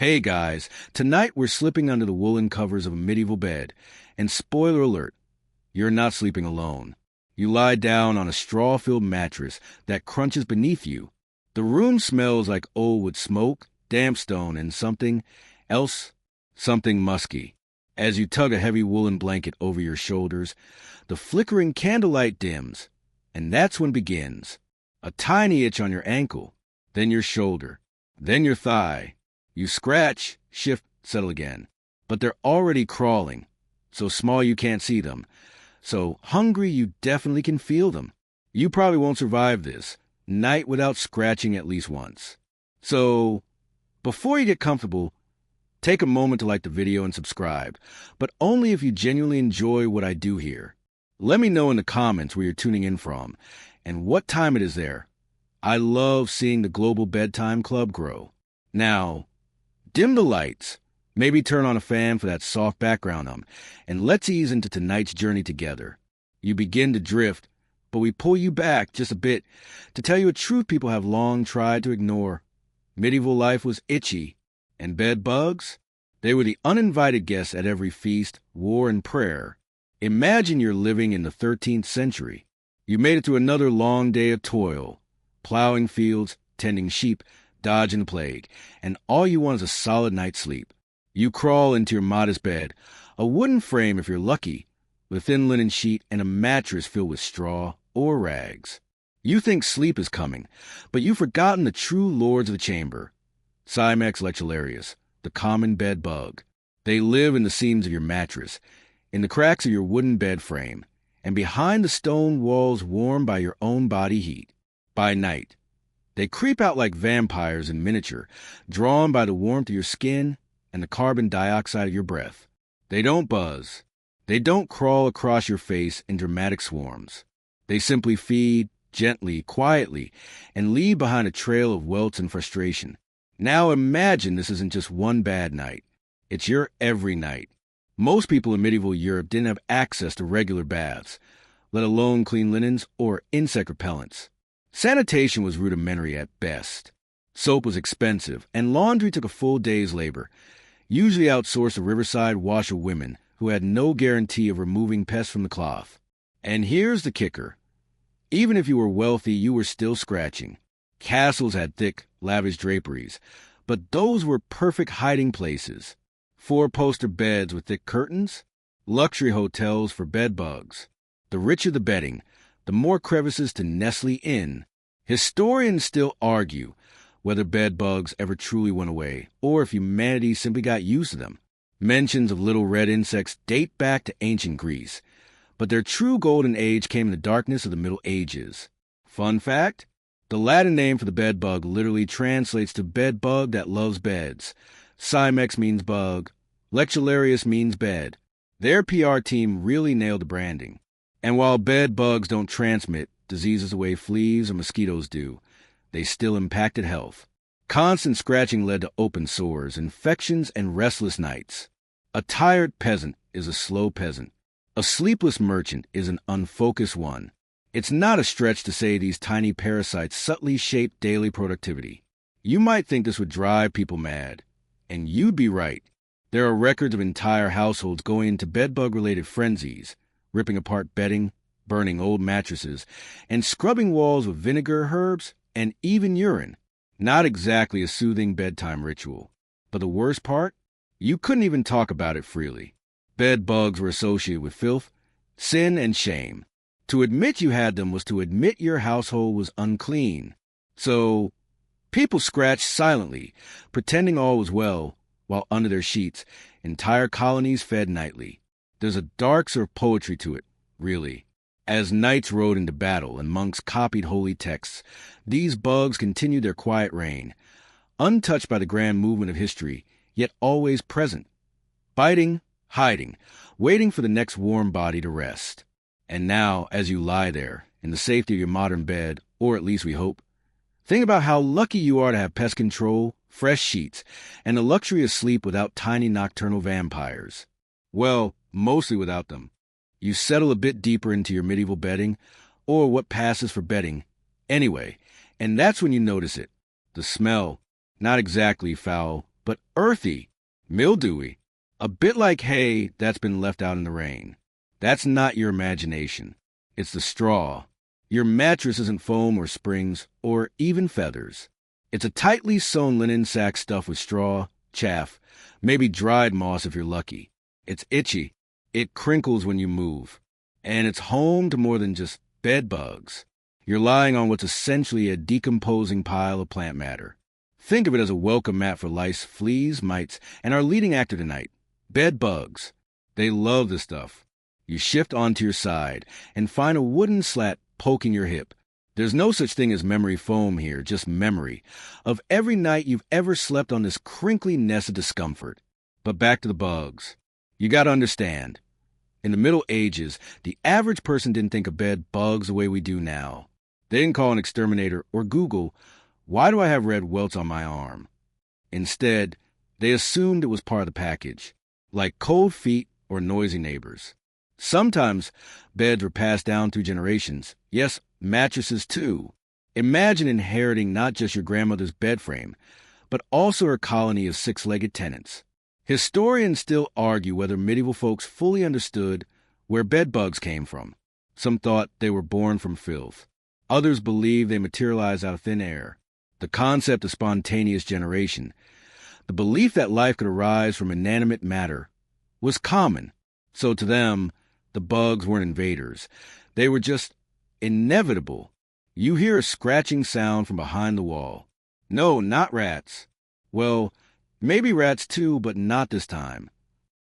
Hey guys, tonight we're slipping under the woolen covers of a medieval bed. And spoiler alert, you're not sleeping alone. You lie down on a straw-filled mattress that crunches beneath you. The room smells like old wood smoke, damp stone, and something else, something musky. As you tug a heavy woolen blanket over your shoulders, the flickering candlelight dims, and that's when begins. A tiny itch on your ankle, then your shoulder, then your thigh. You scratch, shift, settle again. But they're already crawling, so small you can't see them. So hungry you definitely can feel them. You probably won't survive this night without scratching at least once. So before you get comfortable, take a moment to like the video and subscribe, but only if you genuinely enjoy what I do here. Let me know in the comments where you're tuning in from and what time it is there. I love seeing the global bedtime club grow. Now, dim the lights, maybe turn on a fan for that soft background and let's ease into tonight's journey together. You begin to drift, but we pull you back just a bit to tell you a truth people have long tried to ignore. Medieval life was itchy, and bed bugs? They were the uninvited guests at every feast, war, and prayer. Imagine you're living in the 13th century. You made it through another long day of toil, plowing fields, tending sheep, dodging the plague, and all you want is a solid night's sleep. You crawl into your modest bed, a wooden frame if you're lucky, with a thin linen sheet and a mattress filled with straw or rags. You think sleep is coming, but you've forgotten the true lords of the chamber. Cimex lectularius, the common bed bug. They live in the seams of your mattress, in the cracks of your wooden bed frame, and behind the stone walls warmed by your own body heat. By night, they creep out like vampires in miniature, drawn by the warmth of your skin and the carbon dioxide of your breath. They don't buzz. They don't crawl across your face in dramatic swarms. They simply feed, gently, quietly, and leave behind a trail of welts and frustration. Now imagine this isn't just one bad night. It's your every night. Most people in medieval Europe didn't have access to regular baths, let alone clean linens or insect repellents. Sanitation was rudimentary at best. Soap was expensive, and laundry took a full day's labor, usually outsourced to riverside washerwomen who had no guarantee of removing pests from the cloth. And here's the kicker. Even if you were wealthy, you were still scratching. Castles had thick, lavish draperies, but those were perfect hiding places. Four-poster beds with thick curtains, luxury hotels for bed bugs. The richer the bedding, the more crevices to nestle in. Historians still argue whether bed bugs ever truly went away, or if humanity simply got used to them. Mentions of little red insects date back to ancient Greece, but their true golden age came in the darkness of the Middle Ages. Fun fact? The Latin name for the bed bug literally translates to bed bug that loves beds. Cimex means bug. Lectularius means bed. Their PR team really nailed the branding. And while bed bugs don't transmit diseases the way fleas or mosquitoes do, they still impacted health. Constant scratching led to open sores, infections, and restless nights. A tired peasant is a slow peasant. A sleepless merchant is an unfocused one. It's not a stretch to say these tiny parasites subtly shape daily productivity. You might think this would drive people mad, and you'd be right. There are records of entire households going into bedbug-related frenzies, ripping apart bedding, burning old mattresses, and scrubbing walls with vinegar, herbs, and even urine. Not exactly a soothing bedtime ritual. But the worst part? You couldn't even talk about it freely. Bed bugs were associated with filth, sin, and shame. To admit you had them was to admit your household was unclean. So, people scratched silently, pretending all was well, while under their sheets, entire colonies fed nightly. There's a dark sort of poetry to it, really. As knights rode into battle and monks copied holy texts, these bugs continued their quiet reign, untouched by the grand movement of history, yet always present. Biting, hiding, waiting for the next warm body to rest. And now, as you lie there, in the safety of your modern bed, or at least we hope, think about how lucky you are to have pest control, fresh sheets, and the luxury of sleep without tiny nocturnal vampires. Well, mostly without them. You settle a bit deeper into your medieval bedding, or what passes for bedding, anyway, and that's when you notice it. The smell, not exactly foul, but earthy, mildewy, a bit like hay that's been left out in the rain. That's not your imagination. It's the straw. Your mattress isn't foam or springs or even feathers. It's a tightly sewn linen sack stuffed with straw, chaff, maybe dried moss if you're lucky. It's itchy. It crinkles when you move. And it's home to more than just bed bugs. You're lying on what's essentially a decomposing pile of plant matter. Think of it as a welcome mat for lice, fleas, mites, and our leading actor tonight, bed bugs. They love the stuff. You shift onto your side and find a wooden slat poking your hip. There's no such thing as memory foam here, just memory of every night you've ever slept on this crinkly nest of discomfort. But back to the bugs. You gotta understand, in the Middle Ages, the average person didn't think of bed bugs the way we do now. They didn't call an exterminator or Google, "Why do I have red welts on my arm?" Instead, they assumed it was part of the package, like cold feet or noisy neighbors. Sometimes beds were passed down through generations. Yes, mattresses too. Imagine inheriting not just your grandmother's bed frame, but also her colony of six-legged tenants. Historians still argue whether medieval folks fully understood where bed bugs came from. Some thought they were born from filth. Others believe they materialized out of thin air. The concept of spontaneous generation, the belief that life could arise from inanimate matter, was common. So to them, the bugs weren't invaders. They were just inevitable. You hear a scratching sound from behind the wall. No, not rats. Well, maybe rats too, but not this time.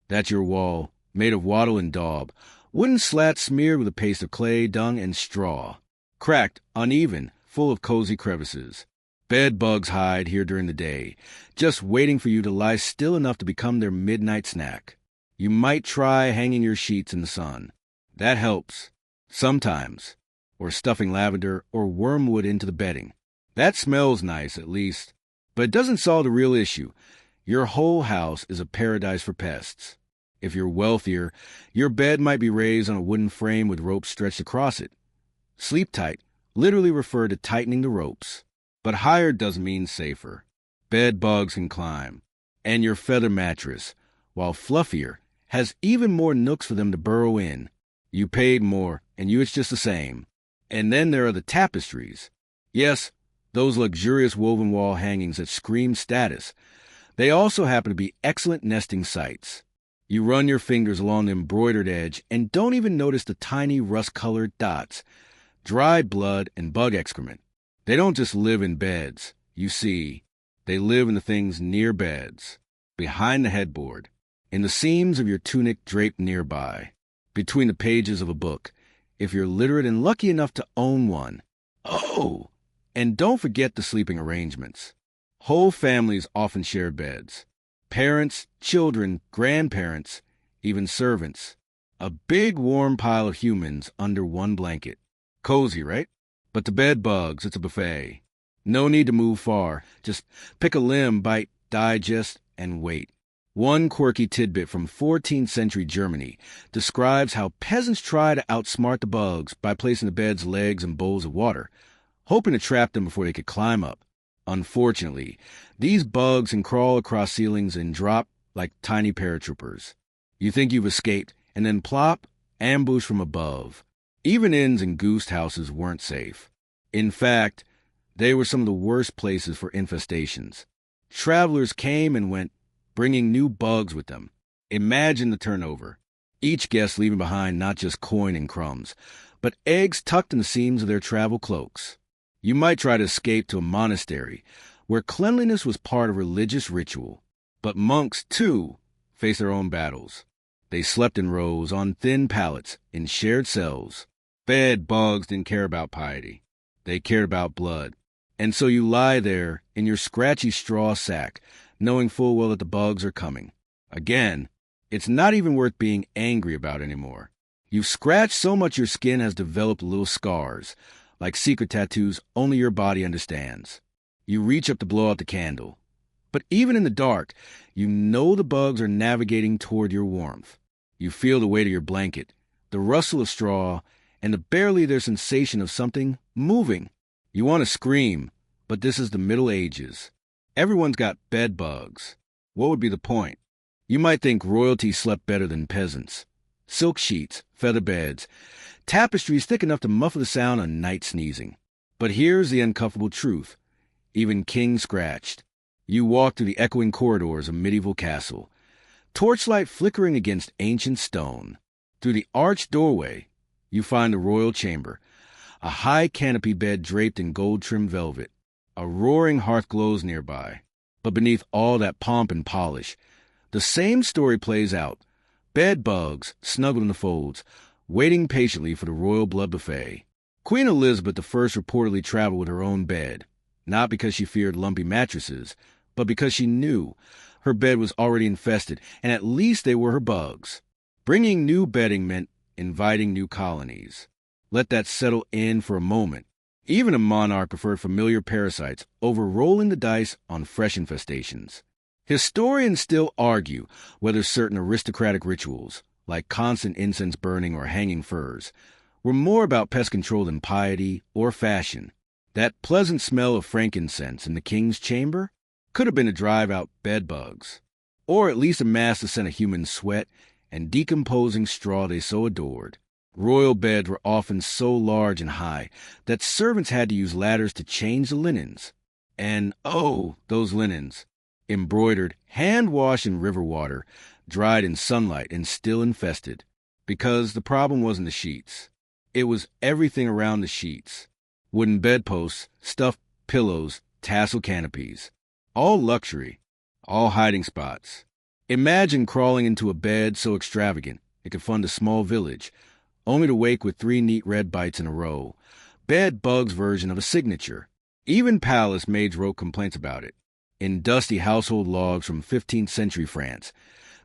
That's your wall, made of wattle and daub, wooden slats smeared with a paste of clay, dung, and straw. Cracked, uneven, full of cozy crevices. Bed bugs hide here during the day, just waiting for you to lie still enough to become their midnight snack. You might try hanging your sheets in the sun. That helps. Sometimes. Or stuffing lavender or wormwood into the bedding. That smells nice, at least. But it doesn't solve the real issue. Your whole house is a paradise for pests. If you're wealthier, your bed might be raised on a wooden frame with ropes stretched across it. Sleep tight literally refer to tightening the ropes. But higher doesn't mean safer. Bed bugs can climb. And your feather mattress, while fluffier, has even more nooks for them to burrow in. You paid more, and you it's just the same. And then there are the tapestries. Yes, those luxurious woven wall hangings that scream status. They also happen to be excellent nesting sites. You run your fingers along the embroidered edge and don't even notice the tiny rust-colored dots. Dry blood and bug excrement. They don't just live in beds. You see, they live in the things near beds, behind the headboard, in the seams of your tunic draped nearby, between the pages of a book, if you're literate and lucky enough to own one. Oh, and don't forget the sleeping arrangements. Whole families often share beds. Parents, children, grandparents, even servants. A big warm pile of humans under one blanket. Cozy, right? But to bed bugs, it's a buffet. No need to move far. Just pick a limb, bite, digest, and wait. One quirky tidbit from 14th century Germany describes how peasants try to outsmart the bugs by placing the bed's legs in bowls of water, hoping to trap them before they could climb up. Unfortunately, these bugs can crawl across ceilings and drop like tiny paratroopers. You think you've escaped, and then plop, ambush from above. Even inns and goose houses weren't safe. In fact, they were some of the worst places for infestations. Travelers came and went, bringing new bugs with them. Imagine the turnover. Each guest leaving behind not just coin and crumbs, but eggs tucked in the seams of their travel cloaks. You might try to escape to a monastery, where cleanliness was part of religious ritual. But monks, too, faced their own battles. They slept in rows, on thin pallets, in shared cells. Bed bugs didn't care about piety. They cared about blood. And so you lie there in your scratchy straw sack, knowing full well that the bugs are coming. Again, it's not even worth being angry about anymore. You've scratched so much your skin has developed little scars, like secret tattoos only your body understands. You reach up to blow out the candle. But even in the dark, you know the bugs are navigating toward your warmth. You feel the weight of your blanket, the rustle of straw, and the barely there sensation of something moving. You want to scream, but this is the Middle Ages. Everyone's got bed bugs. What would be the point? You might think royalty slept better than peasants. Silk sheets, feather beds, tapestries thick enough to muffle the sound of night sneezing. But here's the uncomfortable truth. Even kings scratched. You walk through the echoing corridors of a medieval castle, torchlight flickering against ancient stone. Through the arched doorway, you find the royal chamber, a high canopy bed draped in gold-trimmed velvet. A roaring hearth glows nearby. But beneath all that pomp and polish, the same story plays out. Bed bugs snuggled in the folds, waiting patiently for the royal blood buffet. Queen Elizabeth I reportedly traveled with her own bed, not because she feared lumpy mattresses, but because she knew her bed was already infested, and at least they were her bugs. Bringing new bedding meant inviting new colonies. Let that settle in for a moment. Even a monarch preferred familiar parasites over rolling the dice on fresh infestations. Historians still argue whether certain aristocratic rituals, like constant incense burning or hanging furs, were more about pest control than piety or fashion. That pleasant smell of frankincense in the king's chamber could have been to drive out bed bugs, or at least amass the scent of human sweat and decomposing straw they so adored. Royal beds were often so large and high that servants had to use ladders to change the linens. And oh, those linens, embroidered, hand-washed in river water, dried in sunlight and still infested. Because the problem wasn't the sheets. It was everything around the sheets. Wooden bedposts, stuffed pillows, tassel canopies. All luxury, all hiding spots. Imagine crawling into a bed so extravagant it could fund a small village, only to wake with 3 neat red bites in a row. Bed bugs' version of a signature. Even palace maids wrote complaints about it. In dusty household logs from 15th century France,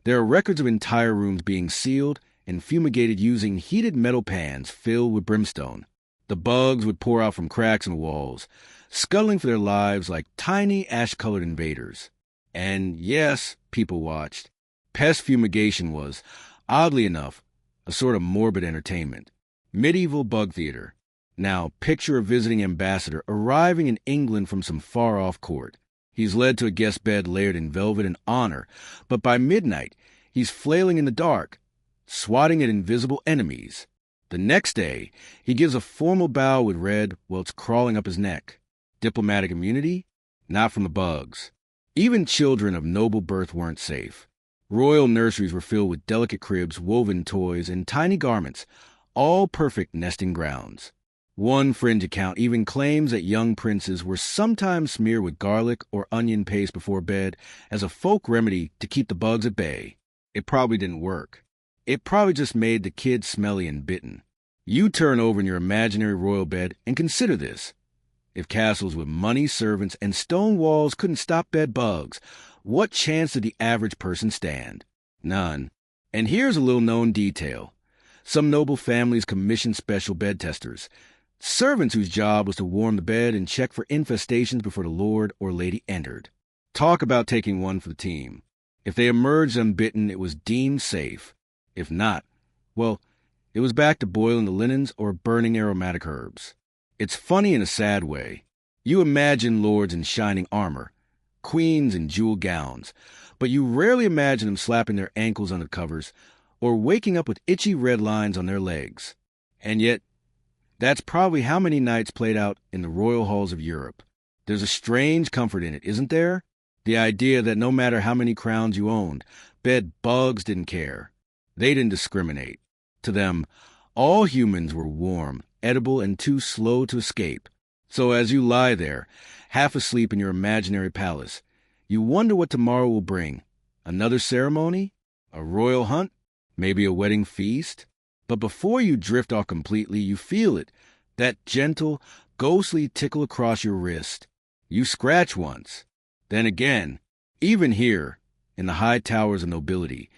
there are records of entire rooms being sealed and fumigated using heated metal pans filled with brimstone. The bugs would pour out from cracks in the walls, scuttling for their lives like tiny ash-colored invaders. And yes, people watched. Pest fumigation was, oddly enough, a sort of morbid entertainment. Medieval bug theater. Now, picture a visiting ambassador arriving in England from some far-off court. He's led to a guest bed layered in velvet and honor, but by midnight, he's flailing in the dark, swatting at invisible enemies. The next day, he gives a formal bow with red welts crawling up his neck. Diplomatic immunity? Not from the bugs. Even children of noble birth weren't safe. Royal nurseries were filled with delicate cribs, woven toys, and tiny garments, all perfect nesting grounds. One fringe account even claims that young princes were sometimes smeared with garlic or onion paste before bed as a folk remedy to keep the bugs at bay. It probably didn't work. It probably just made the kids smelly and bitten. You turn over in your imaginary royal bed and consider this. If castles with money, servants, and stone walls couldn't stop bed bugs, what chance did the average person stand? None. And here's a little-known detail. Some noble families commissioned special bed testers, servants whose job was to warm the bed and check for infestations before the lord or lady entered. Talk about taking one for the team. If they emerged unbitten, it was deemed safe. If not, well, it was back to boiling the linens or burning aromatic herbs. It's funny in a sad way. You imagine lords in shining armor, queens in jeweled gowns, but you rarely imagine them slapping their ankles under covers or waking up with itchy red lines on their legs. And yet, that's probably how many nights played out in the royal halls of Europe. There's a strange comfort in it, isn't there? The idea that no matter how many crowns you owned, bed bugs didn't care. They didn't discriminate. To them, all humans were warm, edible, and too slow to escape. So as you lie there, half asleep in your imaginary palace, you wonder what tomorrow will bring. Another ceremony? A royal hunt? Maybe a wedding feast? But before you drift off completely, you feel it, that gentle, ghostly tickle across your wrist. You scratch once. Then again, even here, in the high towers of nobility,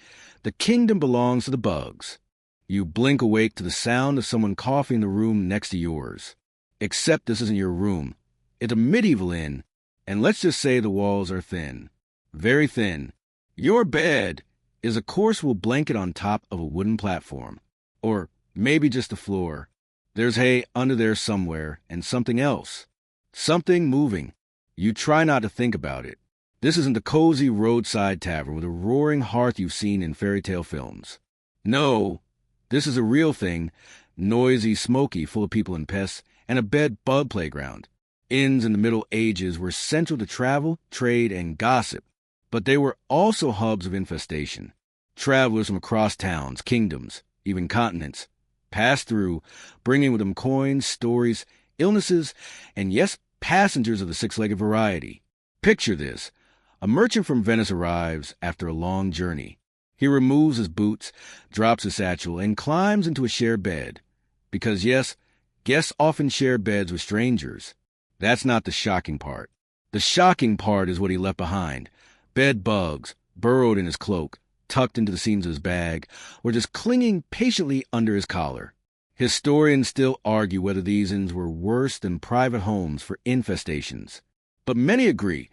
the kingdom belongs to the bugs. You blink awake to the sound of someone coughing in the room next to yours. Except this isn't your room. It's a medieval inn, and let's just say the walls are thin. Very thin. Your bed is a coarse wool blanket on top of a wooden platform. Or maybe just the floor. There's hay under there somewhere, and something else. Something moving. You try not to think about it. This isn't the cozy roadside tavern with a roaring hearth you've seen in fairy tale films. No, this is a real thing, noisy, smoky, full of people and pests, and a bed bug playground. Inns in the Middle Ages were central to travel, trade, and gossip, but they were also hubs of infestation. Travelers from across towns, kingdoms, even continents, passed through, bringing with them coins, stories, illnesses, and yes, passengers of the six-legged variety. Picture this. A merchant from Venice arrives after a long journey. He removes his boots, drops his satchel, and climbs into a shared bed. Because yes, guests often share beds with strangers. That's not the shocking part. The shocking part is what he left behind. Bed bugs, burrowed in his cloak, tucked into the seams of his bag, or just clinging patiently under his collar. Historians still argue whether these inns were worse than private homes for infestations. But many agree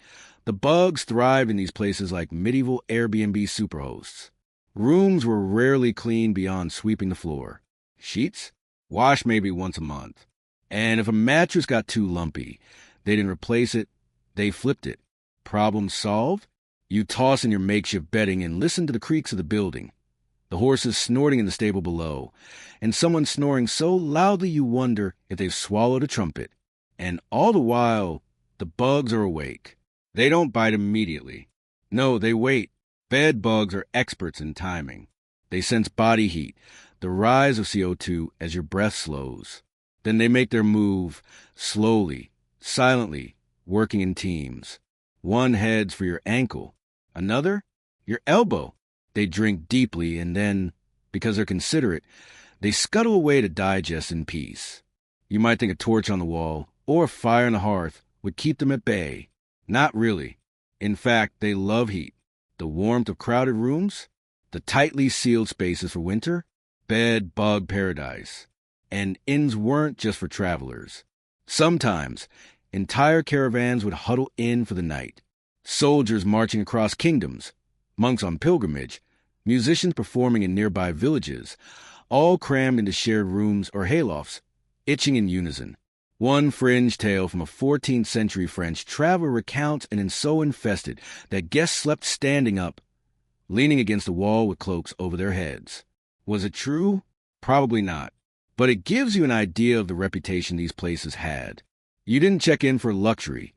the bugs thrived in these places like medieval Airbnb superhosts. Rooms were rarely cleaned beyond sweeping the floor. Sheets? Washed maybe once a month. And if a mattress got too lumpy, they didn't replace it, they flipped it. Problem solved? You toss in your makeshift bedding and listen to the creaks of the building, the horses snorting in the stable below, and someone snoring so loudly you wonder if they've swallowed a trumpet. And all the while, the bugs are awake. They don't bite immediately. No, they wait. Bed bugs are experts in timing. They sense body heat, the rise of CO2 as your breath slows. Then they make their move, slowly, silently, working in teams. One heads for your ankle, another, your elbow. They drink deeply and then, because they're considerate, they scuttle away to digest in peace. You might think a torch on the wall or a fire on the hearth would keep them at bay. Not really. In fact, they love heat. The warmth of crowded rooms, the tightly sealed spaces for winter, bed bug paradise. And inns weren't just for travelers. Sometimes, entire caravans would huddle in for the night. Soldiers marching across kingdoms, monks on pilgrimage, musicians performing in nearby villages, all crammed into shared rooms or haylofts, itching in unison. One fringe tale from a 14th century French traveler recounts an inn so infested that guests slept standing up, leaning against the wall with cloaks over their heads. Was it true? Probably not. But it gives you an idea of the reputation these places had. You didn't check in for luxury.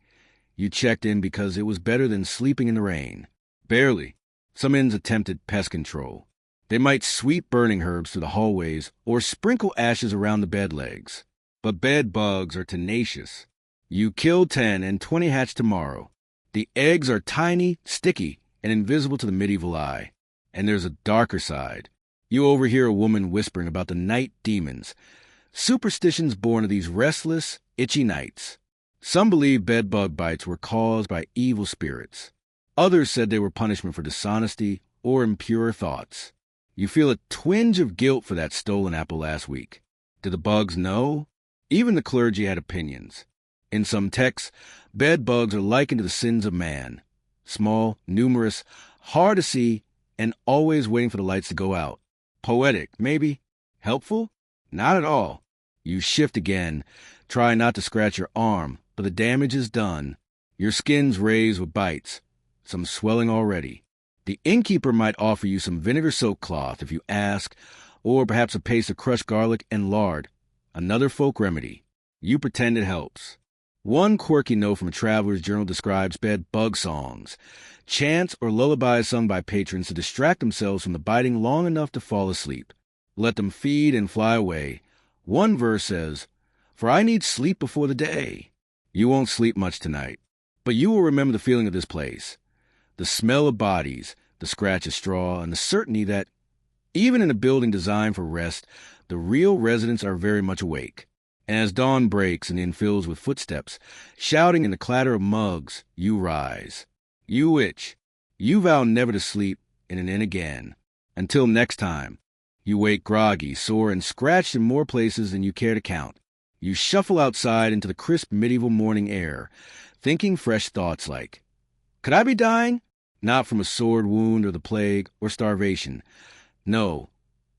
You checked in because it was better than sleeping in the rain. Barely. Some inns attempted pest control. They might sweep burning herbs through the hallways or sprinkle ashes around the bed legs. But bed bugs are tenacious. You kill 10 and 20 hatch tomorrow. The eggs are tiny, sticky, and invisible to the medieval eye. And there's a darker side. You overhear a woman whispering about the night demons, superstitions born of these restless, itchy nights. Some believe bedbug bites were caused by evil spirits. Others said they were punishment for dishonesty or impure thoughts. You feel a twinge of guilt for that stolen apple last week. Did the bugs know? Even the clergy had opinions. In some texts, bed bugs are likened to the sins of man. Small, numerous, hard to see, and always waiting for the lights to go out. Poetic, maybe. Helpful? Not at all. You shift again, try not to scratch your arm, but the damage is done. Your skin's raised with bites, some swelling already. The innkeeper might offer you some vinegar soaked cloth if you ask, or perhaps a paste of crushed garlic and lard. Another folk remedy. You pretend it helps. One quirky note from a traveler's journal describes bed bug songs, chants or lullabies sung by patrons to distract themselves from the biting long enough to fall asleep. Let them feed and fly away. One verse says, "For I need sleep before the day." You won't sleep much tonight, but you will remember the feeling of this place. The smell of bodies, the scratch of straw, and the certainty that, even in a building designed for rest, the real residents are very much awake. And as dawn breaks and the inn fills with footsteps, shouting in the clatter of mugs, you rise. You itch. You vow never to sleep in an inn again. Until next time, you wake groggy, sore, and scratched in more places than you care to count. You shuffle outside into the crisp medieval morning air, thinking fresh thoughts like, could I be dying? Not from a sword wound or the plague or starvation. No,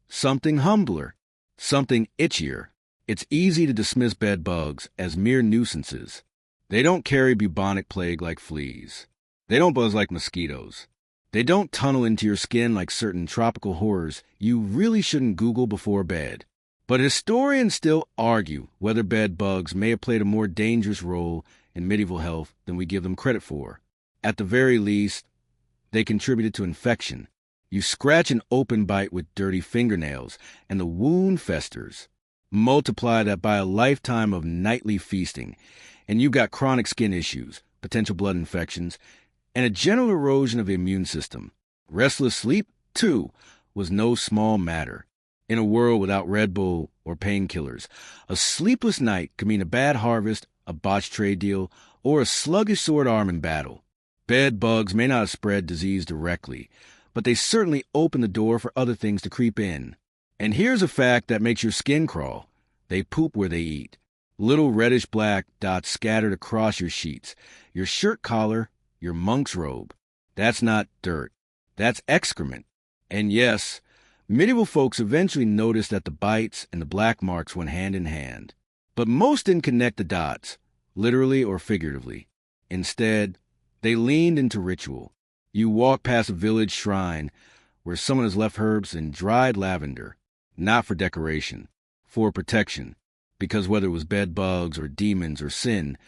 something humbler, something itchier. It's easy to dismiss bed bugs as mere nuisances. They don't carry bubonic plague like fleas. They don't buzz like mosquitoes. They don't tunnel into your skin like certain tropical horrors you really shouldn't Google before bed. But historians still argue whether bed bugs may have played a more dangerous role in medieval health than we give them credit for. At the very least, they contributed to infection. You scratch an open bite with dirty fingernails, and the wound festers. Multiply that by a lifetime of nightly feasting, and you've got chronic skin issues, potential blood infections, and a general erosion of the immune system. Restless sleep, too, was no small matter. In a world without Red Bull or painkillers, a sleepless night could mean a bad harvest, a botched trade deal, or a sluggish sword arm in battle. Bed bugs may not have spread disease directly, but they certainly open the door for other things to creep in. And here's a fact that makes your skin crawl. They poop where they eat. Little reddish-black dots scattered across your sheets, your shirt collar, your monk's robe. That's not dirt. That's excrement. And yes, medieval folks eventually noticed that the bites and the black marks went hand in hand. But most didn't connect the dots, literally or figuratively. Instead, they leaned into ritual. You walk past a village shrine where someone has left herbs and dried lavender, not for decoration, for protection. Because whether it was bed bugs or demons or sin,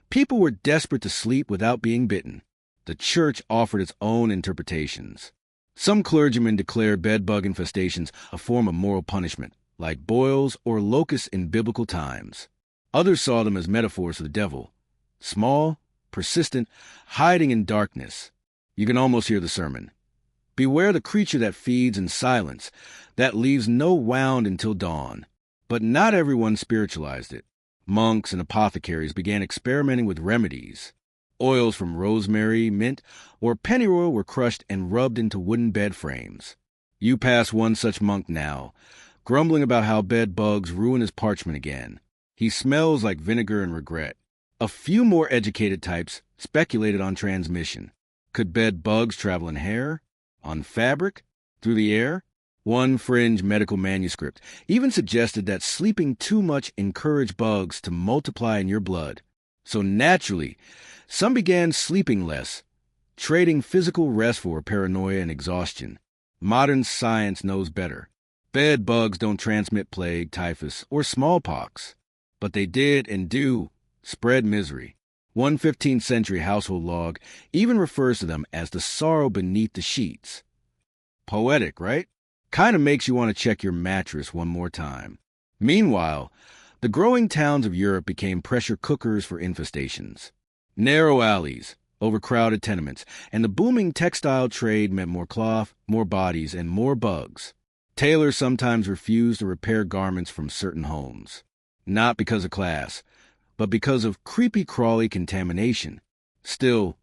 people were desperate to sleep without being bitten. The church offered its own interpretations. Some clergymen declared bed bug infestations a form of moral punishment, like boils or locusts in biblical times. Others saw them as metaphors for the devil, small, persistent, hiding in darkness. You can almost hear the sermon. Beware the creature that feeds in silence, that leaves no wound until dawn. But not everyone spiritualized it. Monks and apothecaries began experimenting with remedies. Oils from rosemary, mint, or pennyroyal were crushed and rubbed into wooden bed frames. You pass one such monk now, grumbling about how bed bugs ruin his parchment again. He smells like vinegar and regret. A few more educated types speculated on transmission. Could bed bugs travel in hair, on fabric, through the air? One fringe medical manuscript even suggested that sleeping too much encouraged bugs to multiply in your blood. So naturally, some began sleeping less, trading physical rest for paranoia and exhaustion. Modern science knows better. Bed bugs don't transmit plague, typhus, or smallpox, but they did and do spread misery. One 15th century household log even refers to them as the sorrow beneath the sheets. Poetic, right? Kind of makes you want to check your mattress one more time. Meanwhile, the growing towns of Europe became pressure cookers for infestations. Narrow alleys, overcrowded tenements, and the booming textile trade meant more cloth, more bodies, and more bugs. Tailors sometimes refused to repair garments from certain homes. Not because of class, but because of creepy-crawly contamination. Still,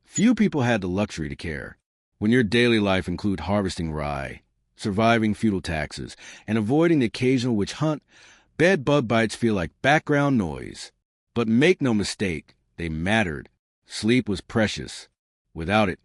few people had the luxury to care. When your daily life included harvesting rye, surviving feudal taxes, and avoiding the occasional witch hunt, bed bug bites feel like background noise. But make no mistake, they mattered. Sleep was precious. Without it,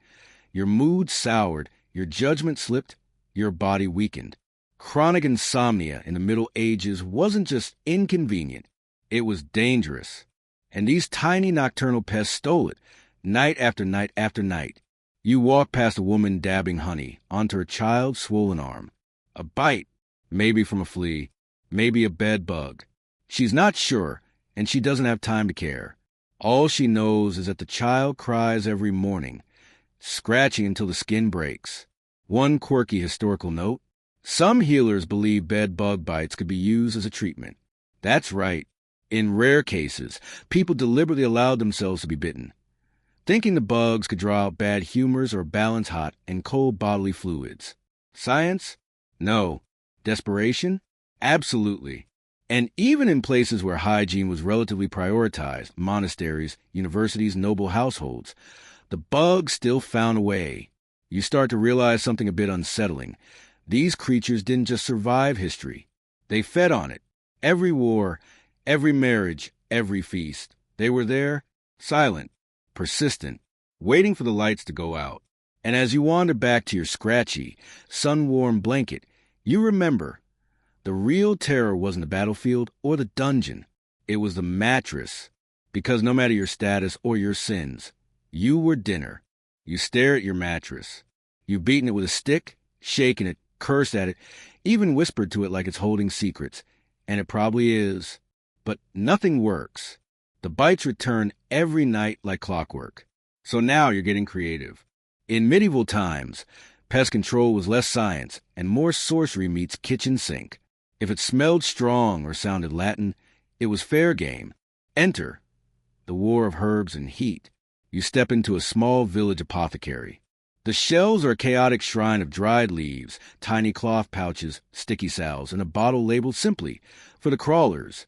your mood soured, your judgment slipped, your body weakened. Chronic insomnia in the Middle Ages wasn't just inconvenient, it was dangerous. And these tiny nocturnal pests stole it, night after night after night. You walk past a woman dabbing honey onto her child's swollen arm. A bite, maybe from a flea, maybe a bed bug. She's not sure, and she doesn't have time to care. All she knows is that the child cries every morning, scratching until the skin breaks. One quirky historical note: some healers believe bed bug bites could be used as a treatment. That's right. In rare cases, people deliberately allowed themselves to be bitten, thinking the bugs could draw out bad humors or balance hot and cold bodily fluids. Science? No. Desperation? Absolutely. And even in places where hygiene was relatively prioritized, monasteries, universities, noble households, the bugs still found a way. You start to realize something a bit unsettling. These creatures didn't just survive history. They fed on it. Every war, every marriage, every feast. They were there, silent, persistent, waiting for the lights to go out. And as you wander back to your scratchy, sun-warmed blanket, you remember, the real terror wasn't the battlefield or the dungeon. It was the mattress. Because no matter your status or your sins, you were dinner. You stare at your mattress. You've beaten it with a stick, shaken it, cursed at it, even whispered to it like it's holding secrets. And it probably is. But nothing works. The bites return every night like clockwork. So now you're getting creative. In medieval times, pest control was less science and more sorcery meets kitchen sink. If it smelled strong or sounded Latin, it was fair game. Enter the war of herbs and heat. You step into a small village apothecary. The shelves are a chaotic shrine of dried leaves, tiny cloth pouches, sticky salves, and a bottle labeled simply, for the crawlers.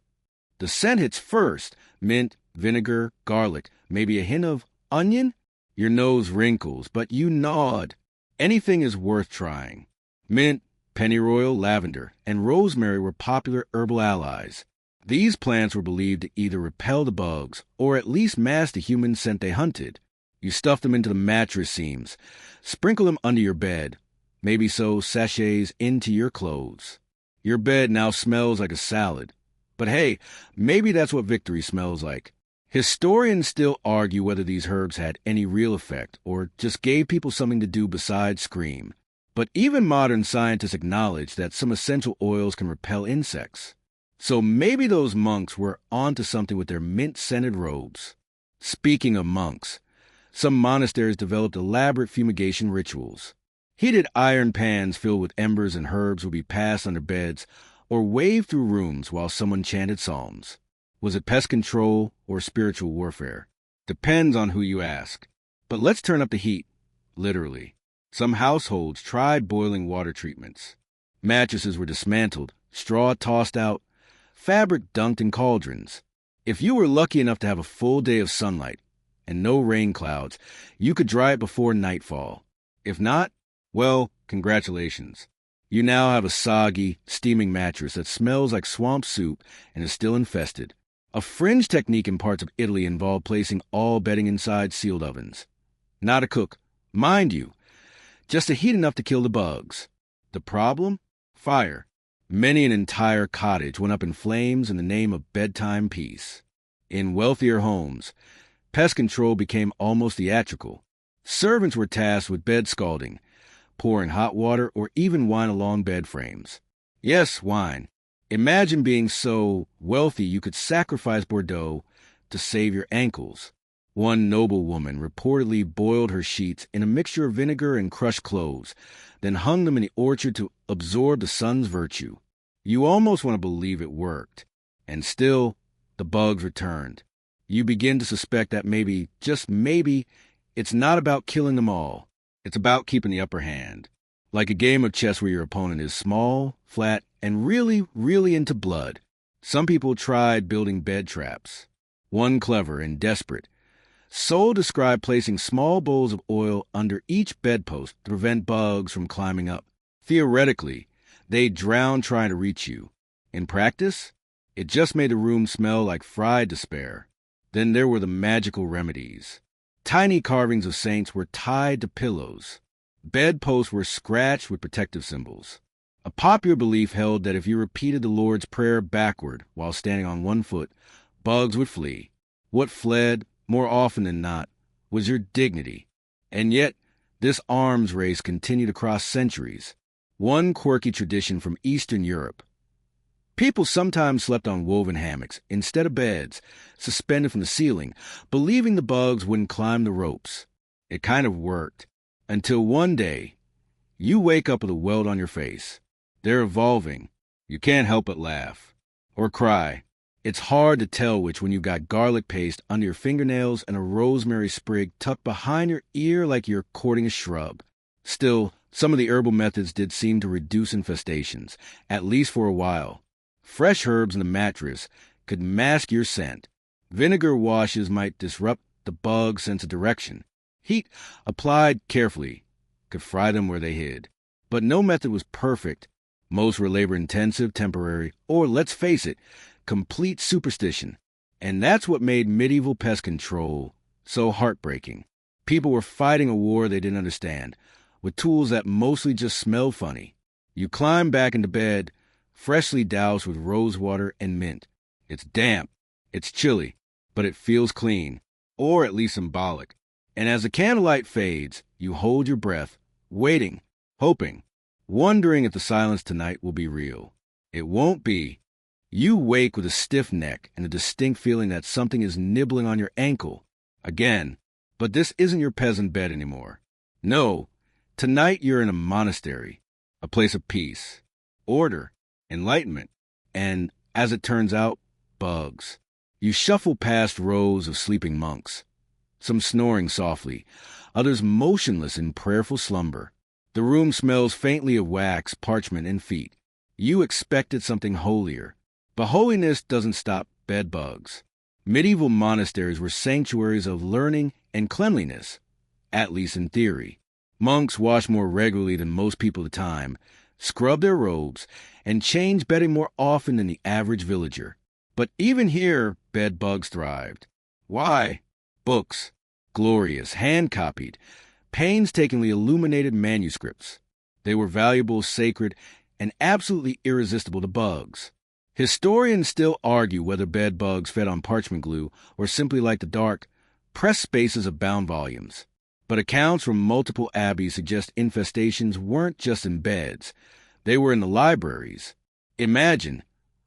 The scent hits first: mint, vinegar, garlic, maybe a hint of onion? Your nose wrinkles, but you nod. Anything is worth trying. Mint, pennyroyal, lavender, and rosemary were popular herbal allies. These plants were believed to either repel the bugs or at least mask the human scent they hunted. You stuff them into the mattress seams, sprinkle them under your bed, maybe sew sachets into your clothes. Your bed now smells like a salad. But hey, maybe that's what victory smells like. Historians still argue whether these herbs had any real effect or just gave people something to do besides scream. But even modern scientists acknowledge that some essential oils can repel insects. So maybe those monks were onto something with their mint-scented robes. Speaking of monks, some monasteries developed elaborate fumigation rituals. Heated iron pans filled with embers and herbs would be passed under beds or waved through rooms while someone chanted psalms. Was it pest control or spiritual warfare? Depends on who you ask. But let's turn up the heat, literally. Some households tried boiling water treatments. Mattresses were dismantled, straw tossed out, fabric dunked in cauldrons. If you were lucky enough to have a full day of sunlight and no rain clouds, you could dry it before nightfall. If not, well, congratulations. You now have a soggy, steaming mattress that smells like swamp soup and is still infested. A fringe technique in parts of Italy involved placing all bedding inside sealed ovens. Not a cook, mind you, just to heat enough to kill the bugs. The problem? Fire. Many an entire cottage went up in flames in the name of bedtime peace. In wealthier homes, pest control became almost theatrical. Servants were tasked with bed scalding, pouring hot water or even wine along bed frames. Yes, wine. Imagine being so wealthy you could sacrifice Bordeaux to save your ankles. One noblewoman reportedly boiled her sheets in a mixture of vinegar and crushed cloves, then hung them in the orchard to absorb the sun's virtue. You almost want to believe it worked. And still, the bugs returned. You begin to suspect that maybe, just maybe, it's not about killing them all. It's about keeping the upper hand. Like a game of chess where your opponent is small, flat, and really, really into blood. Some people tried building bed traps. One clever and desperate soul described placing small bowls of oil under each bedpost to prevent bugs from climbing up. Theoretically, they'd drown trying to reach you. In practice, it just made the room smell like fried despair. Then there were the magical remedies. Tiny carvings of saints were tied to pillows. Bedposts were scratched with protective symbols. A popular belief held that if you repeated the Lord's Prayer backward while standing on one foot, bugs would flee. What fled, more often than not, was your dignity. And yet, this arms race continued across centuries. One quirky tradition from Eastern Europe. People sometimes slept on woven hammocks instead of beds, suspended from the ceiling, believing the bugs wouldn't climb the ropes. It kind of worked. Until one day, you wake up with a welt on your face. They're evolving. You can't help but laugh. Or cry. It's hard to tell which when you've got garlic paste under your fingernails and a rosemary sprig tucked behind your ear like you're courting a shrub. Still, some of the herbal methods did seem to reduce infestations, at least for a while. Fresh herbs in the mattress could mask your scent. Vinegar washes might disrupt the bug's sense of direction. Heat, applied carefully, could fry them where they hid. But no method was perfect. Most were labor-intensive, temporary, or, let's face it, complete superstition. And that's what made medieval pest control so heartbreaking. People were fighting a war they didn't understand, with tools that mostly just smelled funny. You climb back into bed, freshly doused with rose water and mint. It's damp, it's chilly, but it feels clean, or at least symbolic. And as the candlelight fades, you hold your breath, waiting, hoping, wondering if the silence tonight will be real. It won't be. You wake with a stiff neck and a distinct feeling that something is nibbling on your ankle. Again. But this isn't your peasant bed anymore. No, tonight you're in a monastery, a place of peace, order, enlightenment, and, as it turns out, bugs. You shuffle past rows of sleeping monks, some snoring softly, others motionless in prayerful slumber. The room smells faintly of wax, parchment, and feet. You expected something holier, but holiness doesn't stop bed bugs. Medieval monasteries were sanctuaries of learning and cleanliness, at least in theory. Monks washed more regularly than most people at the time, scrubbed their robes, and changed bedding more often than the average villager. But even here, bed bugs thrived. Why? Books, glorious, hand-copied, painstakingly illuminated manuscripts. They were valuable, sacred, and absolutely irresistible to bugs. Historians still argue whether bed bugs fed on parchment glue or simply like the dark, pressed spaces of bound volumes. But accounts from multiple abbeys suggest infestations weren't just in beds. They were in the libraries. Imagine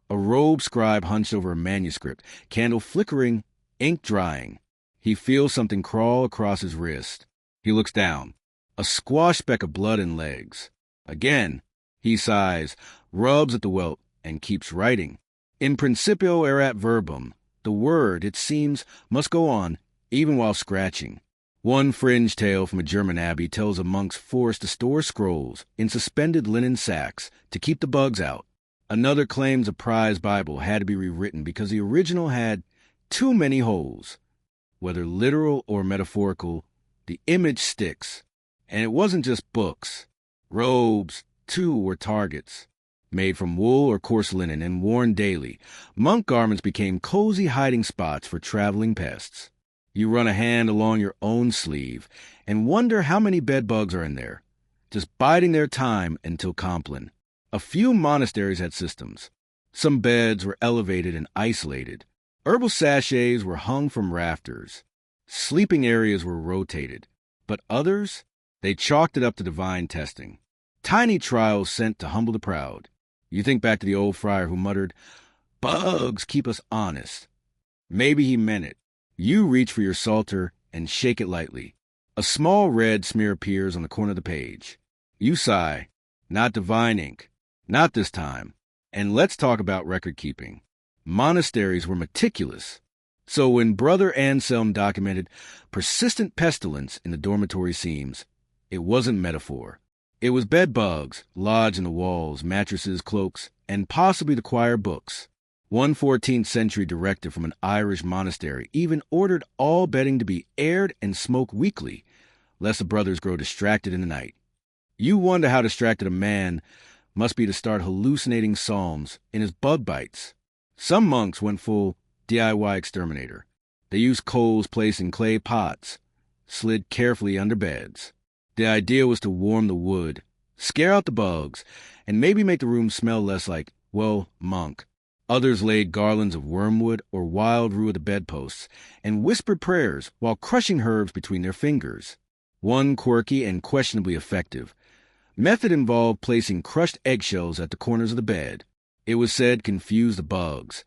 a robed scribe hunched over a manuscript, candle flickering, ink drying. He feels something crawl across his wrist. He looks down. A squash speck of blood and legs. Again, he sighs, rubs at the welt, and keeps writing. In principio erat verbum, the word, it seems, must go on, even while scratching. One fringe tale from a German abbey tells of monks forced to store scrolls in suspended linen sacks to keep the bugs out. Another claims a prize Bible had to be rewritten because the original had too many holes. Whether literal or metaphorical, the image sticks. And it wasn't just books. Robes, too, were targets. Made from wool or coarse linen and worn daily, monk garments became cozy hiding spots for traveling pests. You run a hand along your own sleeve and wonder how many bed bugs are in there, just biding their time until Compline. A few monasteries had systems. Some beds were elevated and isolated. Herbal sachets were hung from rafters. Sleeping areas were rotated. But others, they chalked it up to divine testing. Tiny trials sent to humble the proud. You think back to the old friar who muttered, "Bugs keep us honest." Maybe he meant it. You reach for your psalter and shake it lightly. A small red smear appears on the corner of the page. You sigh, not divine ink, not this time. And let's talk about record keeping. Monasteries were meticulous. So when Brother Anselm documented persistent pestilence in the dormitory seams, it wasn't metaphor. It was bed bugs lodged in the walls, mattresses, cloaks, and possibly the choir books. One 14th century director from an Irish monastery even ordered all bedding to be aired and smoked weekly, lest the brothers grow distracted in the night. You wonder how distracted a man must be to start hallucinating psalms in his bug bites. Some monks went full DIY exterminator. They used coals placed in clay pots, slid carefully under beds. The idea was to warm the wood, scare out the bugs, and maybe make the room smell less like, well, monk. Others laid garlands of wormwood or wild rue at the bedposts and whispered prayers while crushing herbs between their fingers. One quirky and questionably effective method involved placing crushed eggshells at the corners of the bed. It was said confused the bugs,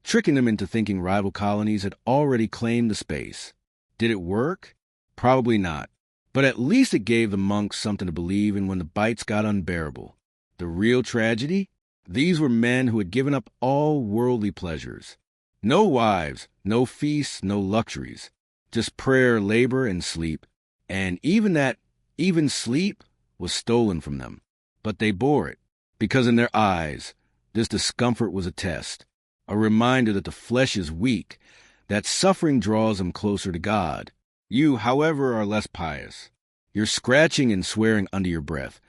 tricking them into thinking rival colonies had already claimed the space. Did it work? Probably not. But at least it gave the monks something to believe in when the bites got unbearable. The real tragedy? These were men who had given up all worldly pleasures. No wives, no feasts, no luxuries. Just prayer, labor, and sleep. And even sleep, was stolen from them. But they bore it, because in their eyes, this discomfort was a test. A reminder that the flesh is weak, that suffering draws them closer to God. You, however, are less pious. You're scratching and swearing under your breath,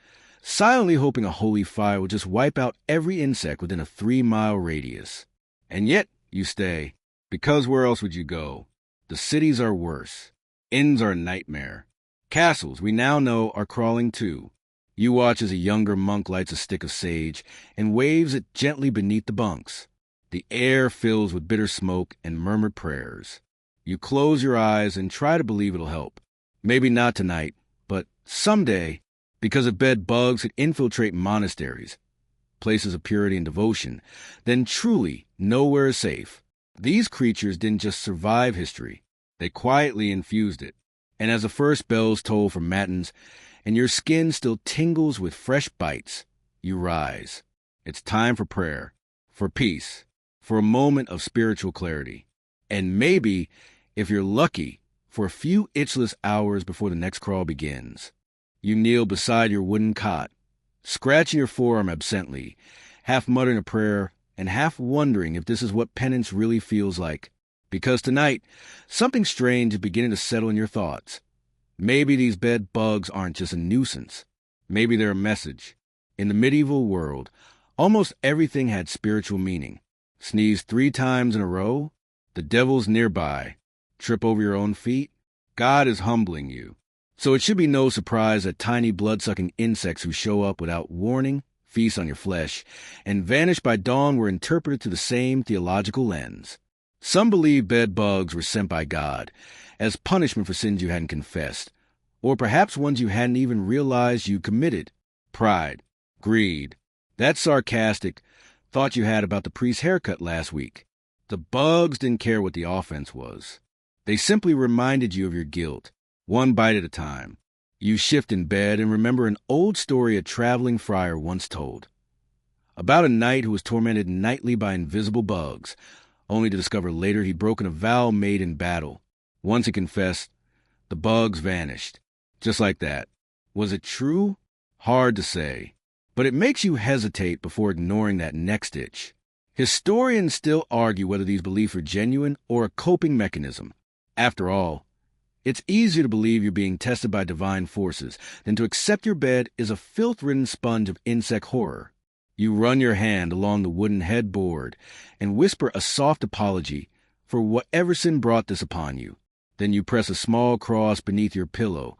silently hoping a holy fire will just wipe out every insect within a 3-mile radius. And yet, you stay, because where else would you go? The cities are worse. Inns are a nightmare. Castles, we now know, are crawling too. You watch as a younger monk lights a stick of sage and waves it gently beneath the bunks. The air fills with bitter smoke and murmured prayers. You close your eyes and try to believe it'll help. Maybe not tonight, but someday, because if bed bugs could infiltrate monasteries, places of purity and devotion, then truly nowhere is safe. These creatures didn't just survive history, they quietly infused it. And as the first bells toll for matins, and your skin still tingles with fresh bites, you rise. It's time for prayer, for peace, for a moment of spiritual clarity. And maybe, if you're lucky, for a few itchless hours before the next crawl begins. You kneel beside your wooden cot, scratching your forearm absently, half muttering a prayer and half wondering if this is what penance really feels like. Because tonight, something strange is beginning to settle in your thoughts. Maybe these bed bugs aren't just a nuisance. Maybe they're a message. In the medieval world, almost everything had spiritual meaning. Sneeze 3 times in a row? The devil's nearby. Trip over your own feet? God is humbling you. So it should be no surprise that tiny blood-sucking insects who show up without warning, feast on your flesh, and vanish by dawn were interpreted through the same theological lens. Some believe bed bugs were sent by God as punishment for sins you hadn't confessed, or perhaps ones you hadn't even realized you committed. Pride, greed, that sarcastic thought you had about the priest's haircut last week. The bugs didn't care what the offense was. They simply reminded you of your guilt, one bite at a time. You shift in bed and remember an old story a traveling friar once told. About a knight who was tormented nightly by invisible bugs, only to discover later he'd broken a vow made in battle. Once he confessed, the bugs vanished. Just like that. Was it true? Hard to say. But it makes you hesitate before ignoring that next itch. Historians still argue whether these beliefs are genuine or a coping mechanism. After all, it's easier to believe you're being tested by divine forces than to accept your bed is a filth-ridden sponge of insect horror. You run your hand along the wooden headboard and whisper a soft apology for whatever sin brought this upon you. Then you press a small cross beneath your pillow,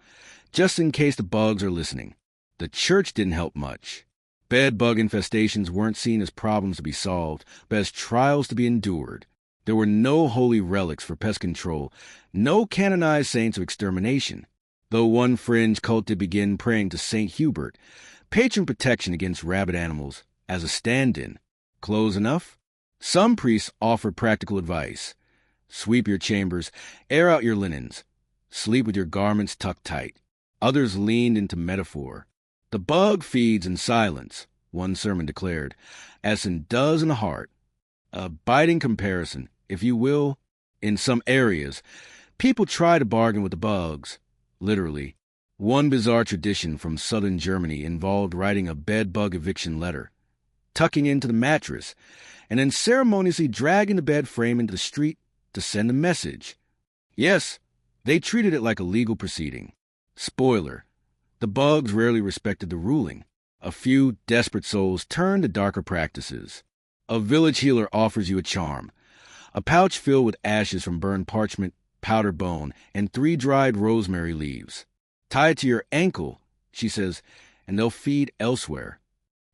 just in case the bugs are listening. The church didn't help much. Bed bug infestations weren't seen as problems to be solved, but as trials to be endured. There were no holy relics for pest control, no canonized saints of extermination, though one fringe cult did begin praying to St. Hubert, patron protection against rabid animals, as a stand-in. Close enough? Some priests offered practical advice. Sweep your chambers, air out your linens, sleep with your garments tucked tight. Others leaned into metaphor. The bug feeds in silence, one sermon declared, as sin does in the heart. A biting comparison, if you will. In some areas, people try to bargain with the bugs, literally. One bizarre tradition from southern Germany involved writing a bed bug eviction letter, tucking into the mattress, and then ceremoniously dragging the bed frame into the street to send a message. Yes, they treated it like a legal proceeding. Spoiler, the bugs rarely respected the ruling. A few desperate souls turned to darker practices. A village healer offers you a charm, a pouch filled with ashes from burned parchment, powdered bone, and 3 dried rosemary leaves. Tie it to your ankle, she says, and they'll feed elsewhere.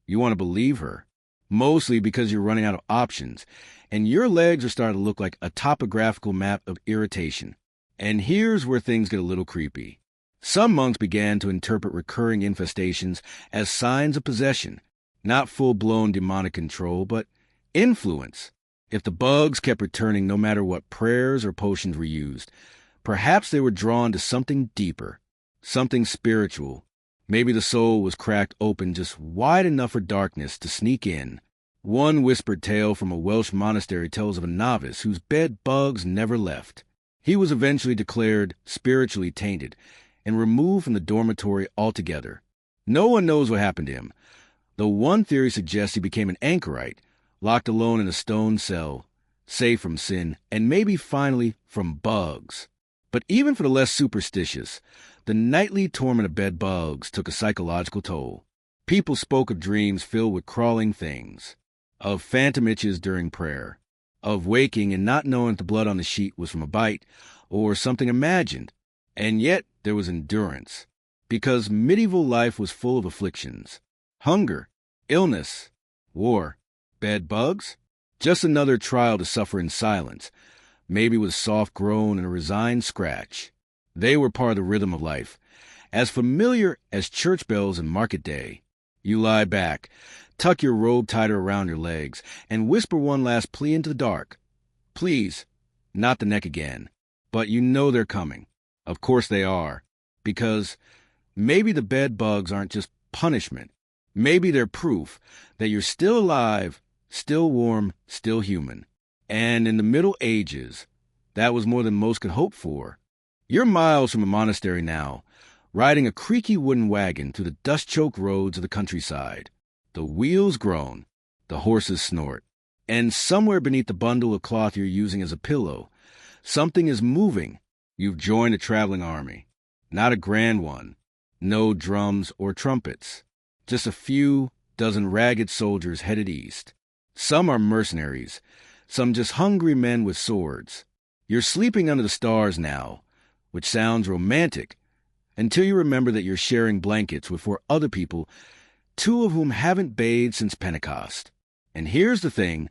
You want to believe her, mostly because you're running out of options, and your legs are starting to look like a topographical map of irritation. And here's where things get a little creepy. Some monks began to interpret recurring infestations as signs of possession, not full-blown demonic control, but influence. If the bugs kept returning no matter what prayers or potions were used, perhaps they were drawn to something deeper, something spiritual. Maybe the soul was cracked open just wide enough for darkness to sneak in. One whispered tale from a Welsh monastery tells of a novice whose bed bugs never left. He was eventually declared spiritually tainted and removed from the dormitory altogether. No one knows what happened to him, though one theory suggests he became an anchorite, locked alone in a stone cell, safe from sin, and maybe finally from bugs. But even for the less superstitious, the nightly torment of bed bugs took a psychological toll. People spoke of dreams filled with crawling things, of phantom itches during prayer, of waking and not knowing if the blood on the sheet was from a bite or something imagined. And yet there was endurance, because medieval life was full of afflictions. Hunger, illness, war. Bed bugs? Just another trial to suffer in silence, maybe with a soft groan and a resigned scratch. They were part of the rhythm of life, as familiar as church bells and market day. You lie back, tuck your robe tighter around your legs, and whisper one last plea into the dark. Please, not the neck again. But you know they're coming. Of course they are. Because maybe the bed bugs aren't just punishment. Maybe they're proof that you're still alive, still warm, still human. And in the Middle Ages, that was more than most could hope for. You're miles from a monastery now, riding a creaky wooden wagon through the dust-choked roads of the countryside. The wheels groan, the horses snort, and somewhere beneath the bundle of cloth you're using as a pillow, something is moving. You've joined a traveling army. Not a grand one. No drums or trumpets. Just a few dozen ragged soldiers headed east. Some are mercenaries, some just hungry men with swords. You're sleeping under the stars now, which sounds romantic, until you remember that you're sharing blankets with 4 other people, 2 of whom haven't bathed since Pentecost. And here's the thing,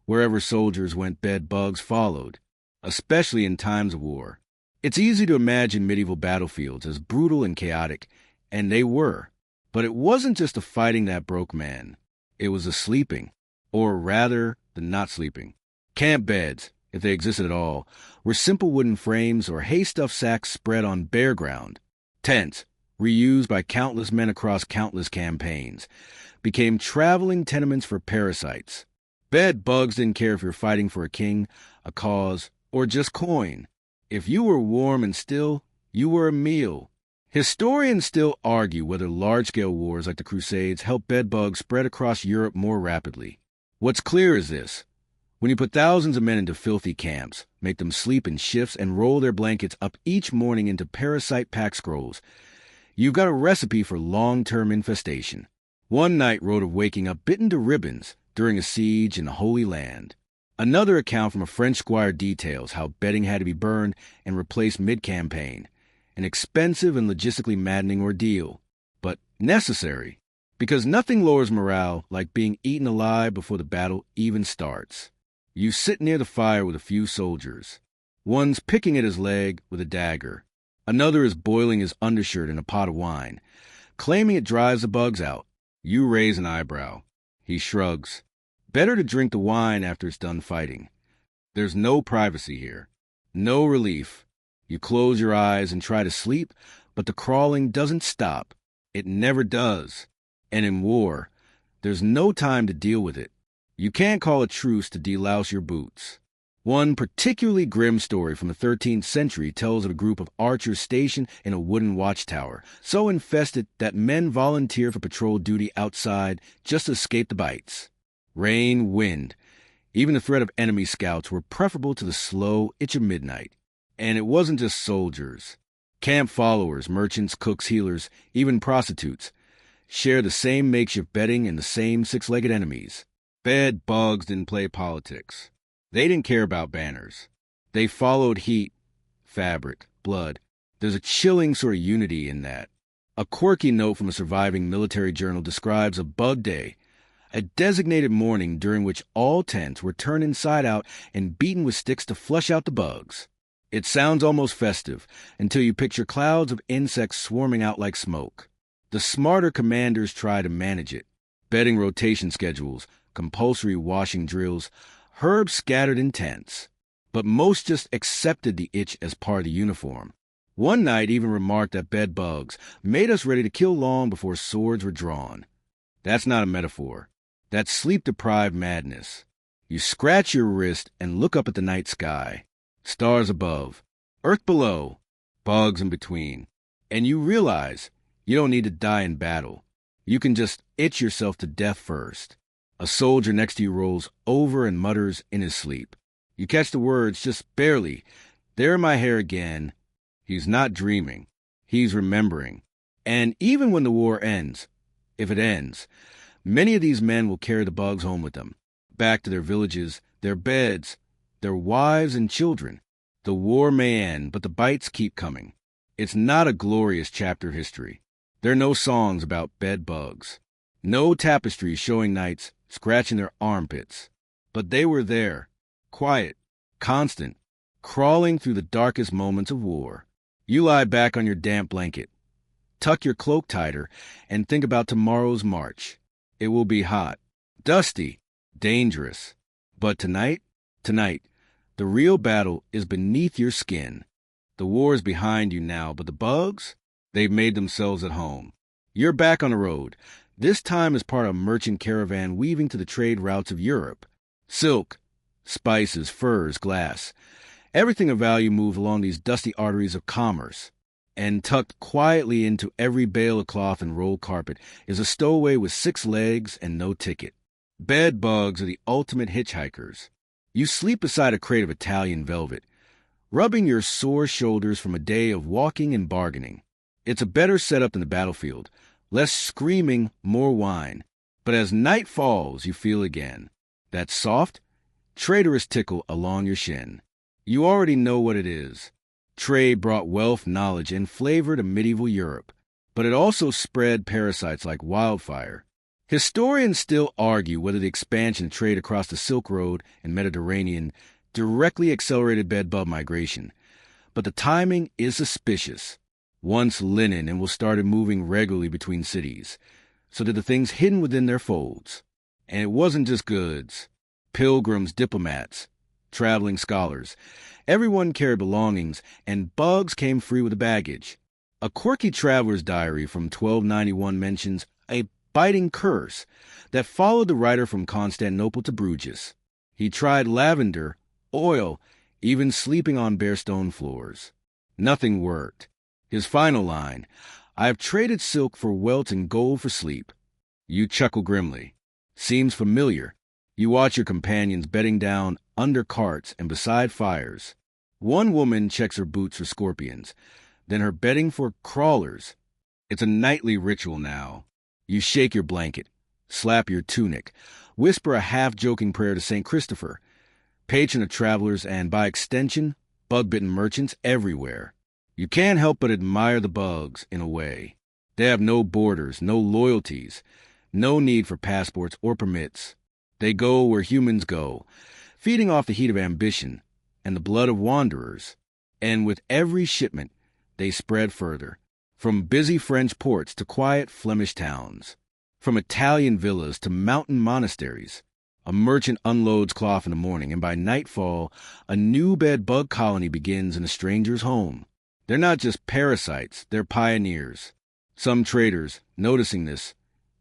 wherever soldiers went, bed bugs followed, especially in times of war. It's easy to imagine medieval battlefields as brutal and chaotic, and they were. But it wasn't just the fighting that broke man. It was the sleeping, or rather, the not sleeping. Camp beds, if they existed at all, were simple wooden frames or hay-stuffed sacks spread on bare ground. Tents, reused by countless men across countless campaigns, became traveling tenements for parasites. Bed bugs didn't care if you're fighting for a king, a cause, or just coin. If you were warm and still, you were a meal. Historians still argue whether large-scale wars like the Crusades helped bedbugs spread across Europe more rapidly. What's clear is this. When you put thousands of men into filthy camps, make them sleep in shifts, and roll their blankets up each morning into parasite-packed scrolls, you've got a recipe for long-term infestation. One night wrote of waking up bitten to ribbons during a siege in the Holy Land. Another account from a French squire details how bedding had to be burned and replaced mid-campaign, an expensive and logistically maddening ordeal, but necessary, because nothing lowers morale like being eaten alive before the battle even starts. You sit near the fire with a few soldiers. One's picking at his leg with a dagger. Another is boiling his undershirt in a pot of wine, claiming it drives the bugs out. You raise an eyebrow. He shrugs. Better to drink the wine after it's done fighting. There's no privacy here. No relief. You close your eyes and try to sleep, but the crawling doesn't stop. It never does. And in war, there's no time to deal with it. You can't call a truce to delouse your boots. One particularly grim story from the 13th century tells of a group of archers stationed in a wooden watchtower, so infested that men volunteer for patrol duty outside just to escape the bites. Rain, wind, even the threat of enemy scouts were preferable to the slow itch of midnight. And it wasn't just soldiers. Camp followers, merchants, cooks, healers, even prostitutes, share the same makeshift bedding and the same 6-legged enemies. Bed bugs didn't play politics. They didn't care about banners. They followed heat, fabric, blood. There's a chilling sort of unity in that. A quirky note from a surviving military journal describes a bug day, a designated morning during which all tents were turned inside out and beaten with sticks to flush out the bugs. It sounds almost festive until you picture clouds of insects swarming out like smoke. The smarter commanders try to manage it. Bedding rotation schedules, compulsory washing drills, herbs scattered in tents. But most just accepted the itch as part of the uniform. One night even remarked that bed bugs made us ready to kill long before swords were drawn. That's not a metaphor. That's sleep-deprived madness. You scratch your wrist and look up at the night sky. Stars above, earth below, bugs in between. And you realize you don't need to die in battle. You can just itch yourself to death first. A soldier next to you rolls over and mutters in his sleep. You catch the words just barely. There in my hair again. He's not dreaming. He's remembering. And even when the war ends, if it ends, many of these men will carry the bugs home with them, back to their villages, their beds, their wives and children. The war may end, but the bites keep coming. It's not a glorious chapter of history. There are no songs about bed bugs. No tapestries showing knights scratching their armpits. But they were there, quiet, constant, crawling through the darkest moments of war. You lie back on your damp blanket, tuck your cloak tighter, and think about tomorrow's march. It will be hot, dusty, dangerous. But tonight, the real battle is beneath your skin. The war is behind you now, but the bugs, they've made themselves at home. You're back on the road, this time as part of a merchant caravan weaving to the trade routes of Europe. Silk, spices, furs, glass. Everything of value moves along these dusty arteries of commerce. And tucked quietly into every bale of cloth and rolled carpet is a stowaway with 6 legs and no ticket. Bed bugs are the ultimate hitchhikers. You sleep beside a crate of Italian velvet, rubbing your sore shoulders from a day of walking and bargaining. It's a better setup than the battlefield. Less screaming, more wine. But as night falls, you feel again that soft, traitorous tickle along your shin. You already know what it is. Trade brought wealth, knowledge, and flavor to medieval Europe, but it also spread parasites like wildfire. Historians still argue whether the expansion of trade across the Silk Road and Mediterranean directly accelerated bedbug migration, but the timing is suspicious. Once linen and started moving regularly between cities, so did the things hidden within their folds. And it wasn't just goods. Pilgrims, diplomats, traveling scholars. Everyone carried belongings, and bugs came free with the baggage. A quirky traveler's diary from 1291 mentions a biting curse that followed the writer from Constantinople to Bruges. He tried lavender, oil, even sleeping on bare stone floors. Nothing worked. His final line, "I have traded silk for wealth and gold for sleep." You chuckle grimly. Seems familiar. You watch your companions bedding down under carts and beside fires. One woman checks her boots for scorpions, then her bedding for crawlers. It's a nightly ritual now. You shake your blanket, slap your tunic, whisper a half-joking prayer to St. Christopher, patron of travelers and, by extension, bug-bitten merchants everywhere. You can't help but admire the bugs, in a way. They have no borders, no loyalties, no need for passports or permits. They go where humans go, feeding off the heat of ambition and the blood of wanderers. And with every shipment, they spread further, from busy French ports to quiet Flemish towns, from Italian villas to mountain monasteries. A merchant unloads cloth in the morning, and by nightfall, a new bed bug colony begins in a stranger's home. They're not just parasites, they're pioneers. Some traders, noticing this,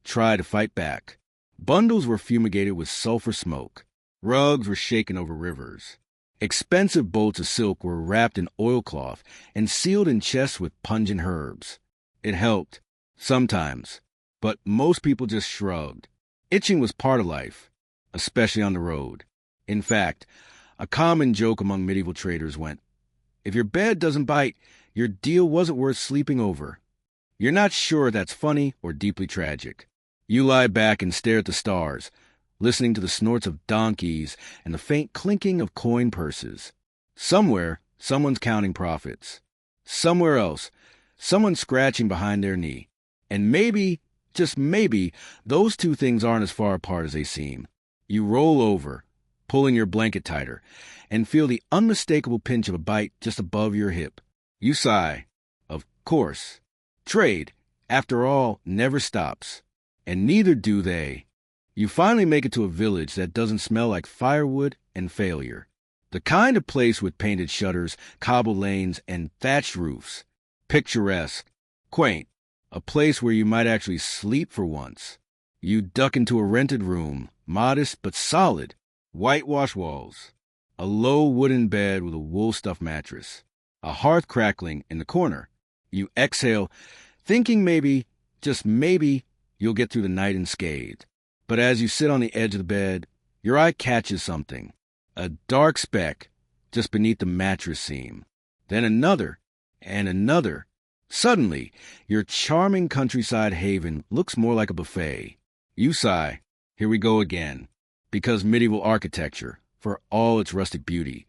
try to fight back. Bundles were fumigated with sulfur smoke. Rugs were shaken over rivers. Expensive bolts of silk were wrapped in oilcloth and sealed in chests with pungent herbs. It helped, sometimes, but most people just shrugged. Itching was part of life, especially on the road. In fact, a common joke among medieval traders went, "If your bed doesn't bite, your deal wasn't worth sleeping over." You're not sure that's funny or deeply tragic. You lie back and stare at the stars, listening to the snorts of donkeys and the faint clinking of coin purses. Somewhere, someone's counting profits. Somewhere else, someone's scratching behind their knee. And maybe, just maybe, those two things aren't as far apart as they seem. You roll over, pulling your blanket tighter, and feel the unmistakable pinch of a bite just above your hip. You sigh. Of course. Trade, after all, never stops. And neither do they. You finally make it to a village that doesn't smell like firewood and failure. The kind of place with painted shutters, cobble lanes, and thatched roofs. Picturesque, quaint, a place where you might actually sleep for once. You duck into a rented room, modest but solid, whitewashed walls, a low wooden bed with a wool-stuffed mattress, a hearth crackling in the corner. You exhale, thinking maybe, just maybe, you'll get through the night unscathed. But as you sit on the edge of the bed, your eye catches something. A dark speck just beneath the mattress seam. Then another, and another. Suddenly, your charming countryside haven looks more like a buffet. You sigh, here we go again. Because medieval architecture, for all its rustic beauty,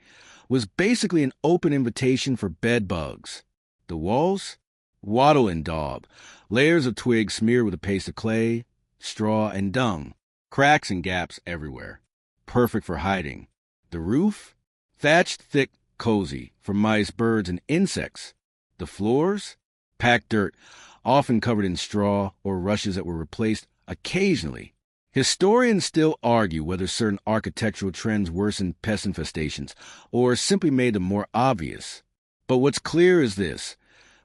was basically an open invitation for bed bugs. The walls? Wattle and daub, layers of twigs smeared with a paste of clay, straw, and dung, cracks and gaps everywhere, perfect for hiding. The roof? Thatched, thick, cozy, for mice, birds, and insects. The floors? Packed dirt, often covered in straw or rushes that were replaced occasionally. Historians still argue whether certain architectural trends worsened pest infestations or simply made them more obvious. But what's clear is this: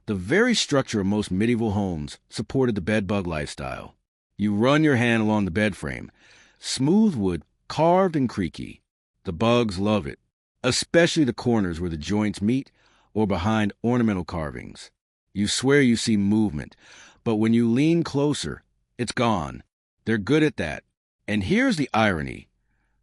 the very structure of most medieval homes supported the bedbug lifestyle. You run your hand along the bed frame, smooth wood, carved and creaky. The bugs love it, especially the corners where the joints meet or behind ornamental carvings. You swear you see movement, but when you lean closer, it's gone. They're good at that. And here's the irony.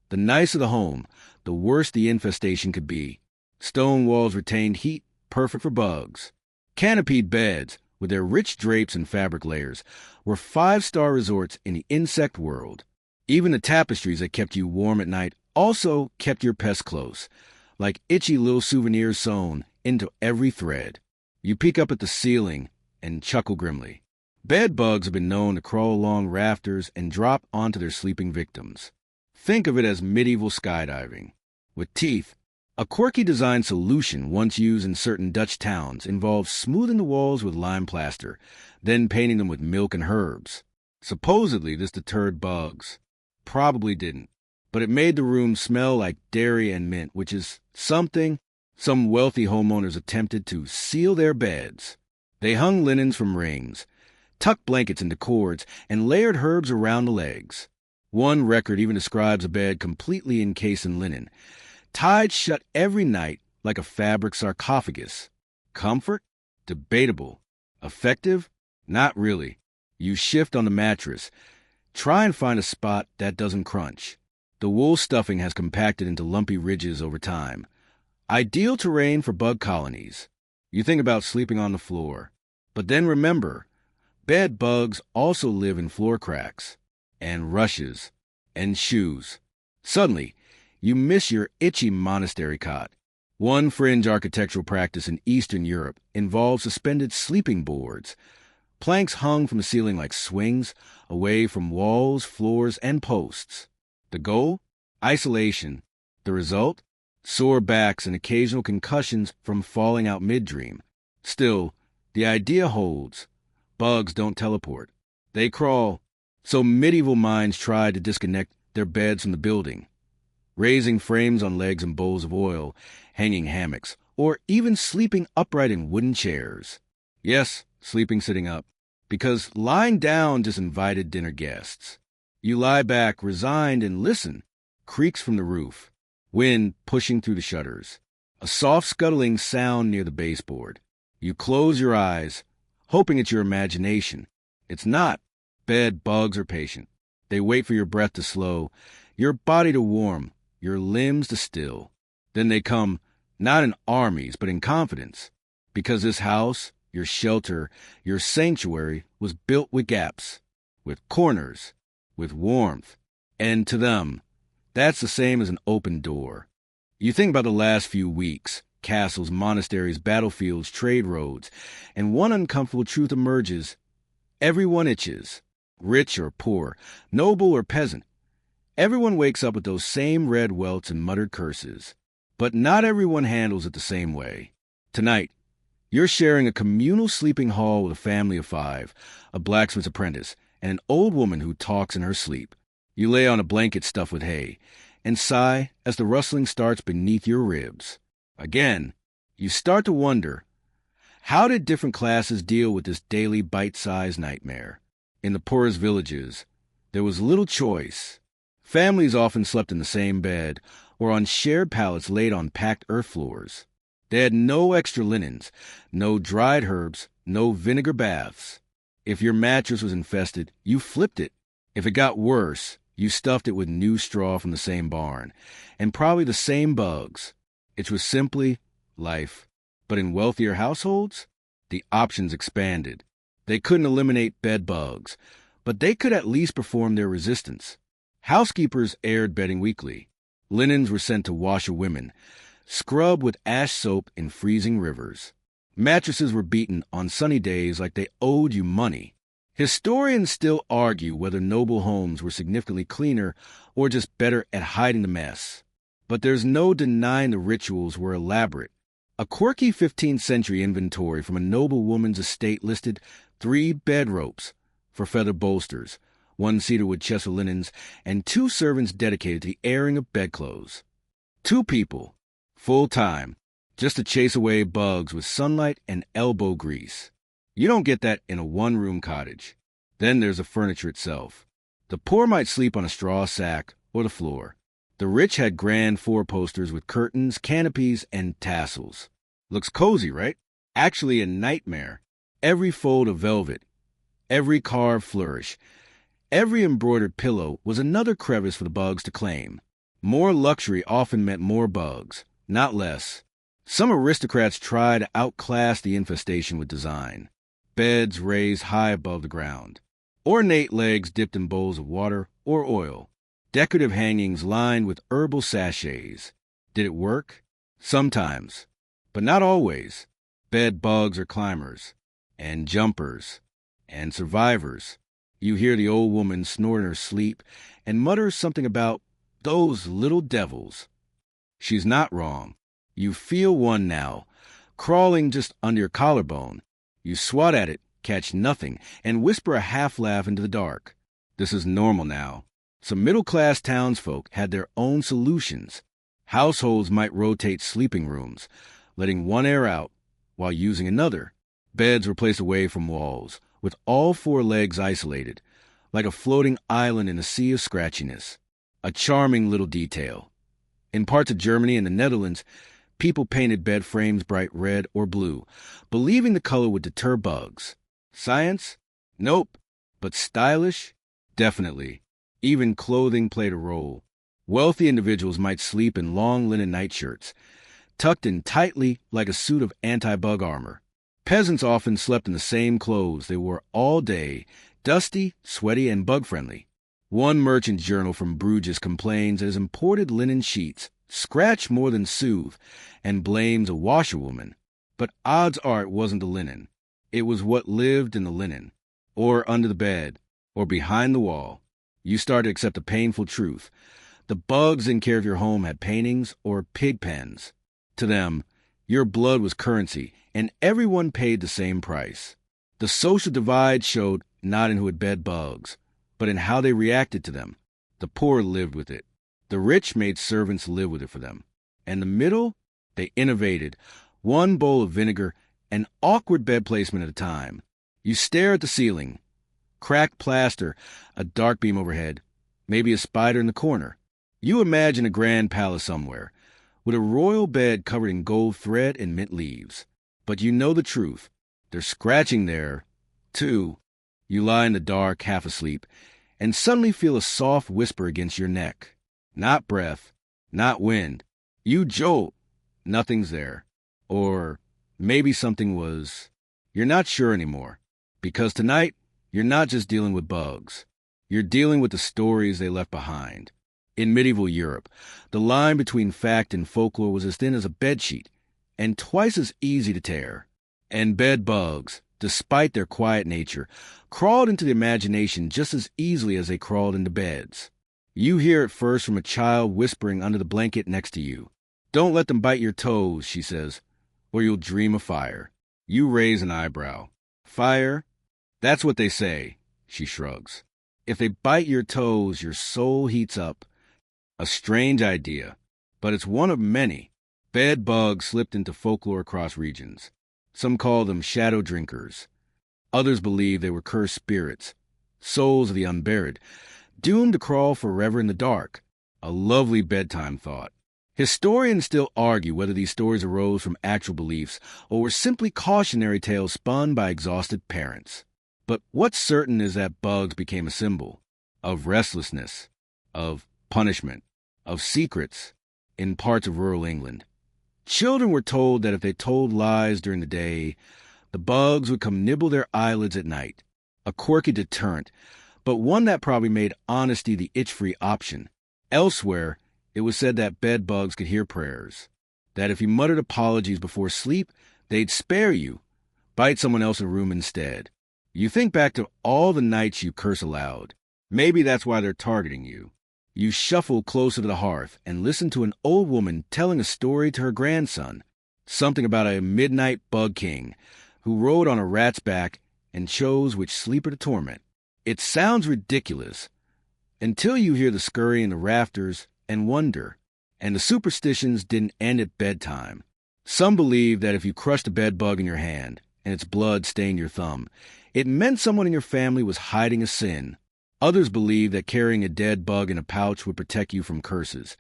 The nicer the home, the worse the infestation could be. Stone walls retained heat, perfect for bugs. Canopied beds, with their rich drapes and fabric layers, were five-star resorts in the insect world. Even the tapestries that kept you warm at night also kept your pests close, like itchy little souvenirs sewn into every thread. You peek up at the ceiling and chuckle grimly. Bed bugs have been known to crawl along rafters and drop onto their sleeping victims. Think of it as medieval skydiving. With teeth, a quirky design solution once used in certain Dutch towns involved smoothing the walls with lime plaster, then painting them with milk and herbs. Supposedly this deterred bugs. Probably didn't, but it made the room smell like dairy and mint, which is something some wealthy homeowners attempted to seal their beds. They hung linens from rings, tucked blankets into cords, and layered herbs around the legs. One record even describes a bed completely encased in linen, tied shut every night like a fabric sarcophagus. Comfort? Debatable. Effective? Not really. You shift on the mattress. Try and find a spot that doesn't crunch. The wool stuffing has compacted into lumpy ridges over time. Ideal terrain for bug colonies. You think about sleeping on the floor. But then remember, bed bugs also live in floor cracks, and rushes, and shoes. Suddenly, you miss your itchy monastery cot. One fringe architectural practice in Eastern Europe involves suspended sleeping boards, planks hung from the ceiling like swings, away from walls, floors, and posts. The goal? Isolation. The result? Sore backs and occasional concussions from falling out mid-dream. Still, the idea holds. Bugs don't teleport. They crawl. So medieval minds tried to disconnect their beds from the building, raising frames on legs and bowls of oil, hanging hammocks, or even sleeping upright in wooden chairs. Yes, sleeping sitting up, because lying down just invited dinner guests. You lie back, resigned, and listen. Creaks from the roof, wind pushing through the shutters, a soft scuttling sound near the baseboard. You close your eyes, hoping it's your imagination. It's not. Bed bugs are patient. They wait for your breath to slow, your body to warm, your limbs to still. Then they come, not in armies, but in confidence. Because this house, your shelter, your sanctuary, was built with gaps, with corners, with warmth. And to them, that's the same as an open door. You think about the last few weeks, castles, monasteries, battlefields, trade roads, and one uncomfortable truth emerges. Everyone itches, rich or poor, noble or peasant. Everyone wakes up with those same red welts and muttered curses. But not everyone handles it the same way. Tonight, you're sharing a communal sleeping hall with a family of 5, a blacksmith's apprentice, and an old woman who talks in her sleep. You lay on a blanket stuffed with hay, and sigh as the rustling starts beneath your ribs. Again, you start to wonder, how did different classes deal with this daily bite-sized nightmare? In the poorest villages, there was little choice. Families often slept in the same bed, or on shared pallets laid on packed earth floors. They had no extra linens, no dried herbs, no vinegar baths. If your mattress was infested, you flipped it. If it got worse, you stuffed it with new straw from the same barn, and probably the same bugs. It was simply life. But in wealthier households, the options expanded. They couldn't eliminate bed bugs, but they could at least perform their resistance. Housekeepers aired bedding weekly. Linens were sent to washerwomen, scrubbed with ash soap in freezing rivers. Mattresses were beaten on sunny days like they owed you money. Historians still argue whether noble homes were significantly cleaner or just better at hiding the mess. But there's no denying the rituals were elaborate. A quirky 15th century inventory from a noble woman's estate listed 3 bed ropes for feather bolsters, 1 cedarwood chest of linens, and 2 servants dedicated to the airing of bedclothes. 2 people, full time, just to chase away bugs with sunlight and elbow grease. You don't get that in a 1-room cottage. Then there's the furniture itself. The poor might sleep on a straw sack or the floor. The rich had grand 4-posters with curtains, canopies, and tassels. Looks cozy, right? Actually a nightmare. Every fold of velvet, every carved flourish, every embroidered pillow was another crevice for the bugs to claim. More luxury often meant more bugs, not less. Some aristocrats tried to outclass the infestation with design. Beds raised high above the ground. Ornate legs dipped in bowls of water or oil. Decorative hangings lined with herbal sachets. Did it work? Sometimes, but not always. Bed bugs are climbers, and jumpers, and survivors. You hear the old woman snort in her sleep and mutter something about those little devils. She's not wrong. You feel one now, crawling just under your collarbone. You swat at it, catch nothing, and whisper a half-laugh into the dark. This is normal now. Some middle-class townsfolk had their own solutions. Households might rotate sleeping rooms, letting one air out while using another. Beds were placed away from walls, with all 4 legs isolated, like a floating island in a sea of scratchiness. A charming little detail. In parts of Germany and the Netherlands, people painted bed frames bright red or blue, believing the color would deter bugs. Science? Nope. But stylish? Definitely. Even clothing played a role. Wealthy individuals might sleep in long linen nightshirts, tucked in tightly like a suit of anti-bug armor. Peasants often slept in the same clothes they wore all day, dusty, sweaty, and bug-friendly. One merchant journal from Bruges complains that his imported linen sheets scratch more than soothe, and blames a washerwoman. But odds are it wasn't the linen. It was what lived in the linen, or under the bed, or behind the wall. You start to accept a painful truth. The bugs in care of your home had paintings or pig pens. To them, your blood was currency, and everyone paid the same price. The social divide showed not in who had bed bugs, but in how they reacted to them. The poor lived with it. The rich made servants live with it for them. And the middle, they innovated. 1 bowl of vinegar, an awkward bed placement at a time. You stare at the ceiling. Cracked plaster, a dark beam overhead, maybe a spider in the corner. You imagine a grand palace somewhere, with a royal bed covered in gold thread and mint leaves. But you know the truth. They're scratching there, too. You lie in the dark, half asleep, and suddenly feel a soft whisper against your neck. Not breath, not wind. You jolt. Nothing's there. Or maybe something was. You're not sure anymore. Because tonight, you're not just dealing with bugs. You're dealing with the stories they left behind. In medieval Europe, the line between fact and folklore was as thin as a bedsheet, and twice as easy to tear. And bed bugs, despite their quiet nature, crawled into the imagination just as easily as they crawled into beds. You hear it first from a child whispering under the blanket next to you. Don't let them bite your toes, she says, or you'll dream of fire. You raise an eyebrow. Fire? That's what they say, she shrugs. If they bite your toes, your soul heats up. A strange idea, but it's one of many. Bed bugs slipped into folklore across regions. Some call them shadow drinkers. Others believe they were cursed spirits, souls of the unburied, doomed to crawl forever in the dark. A lovely bedtime thought. Historians still argue whether these stories arose from actual beliefs or were simply cautionary tales spun by exhausted parents. But what's certain is that bugs became a symbol of restlessness, of punishment, of secrets in parts of rural England. Children were told that if they told lies during the day, the bugs would come nibble their eyelids at night. A quirky deterrent, but one that probably made honesty the itch-free option. Elsewhere, it was said that bed bugs could hear prayers, that if you muttered apologies before sleep, they'd spare you, bite someone else in the room instead. You think back to all the nights you curse aloud. Maybe that's why they're targeting you. You shuffle closer to the hearth and listen to an old woman telling a story to her grandson. Something about a midnight bug king who rode on a rat's back and chose which sleeper to torment. It sounds ridiculous until you hear the scurry in the rafters and wonder. And the superstitions didn't end at bedtime. Some believe that if you crushed a bed bug in your hand and its blood stained your thumb, it meant someone in your family was hiding a sin. Others believe that carrying a dead bug in a pouch would protect you from curses,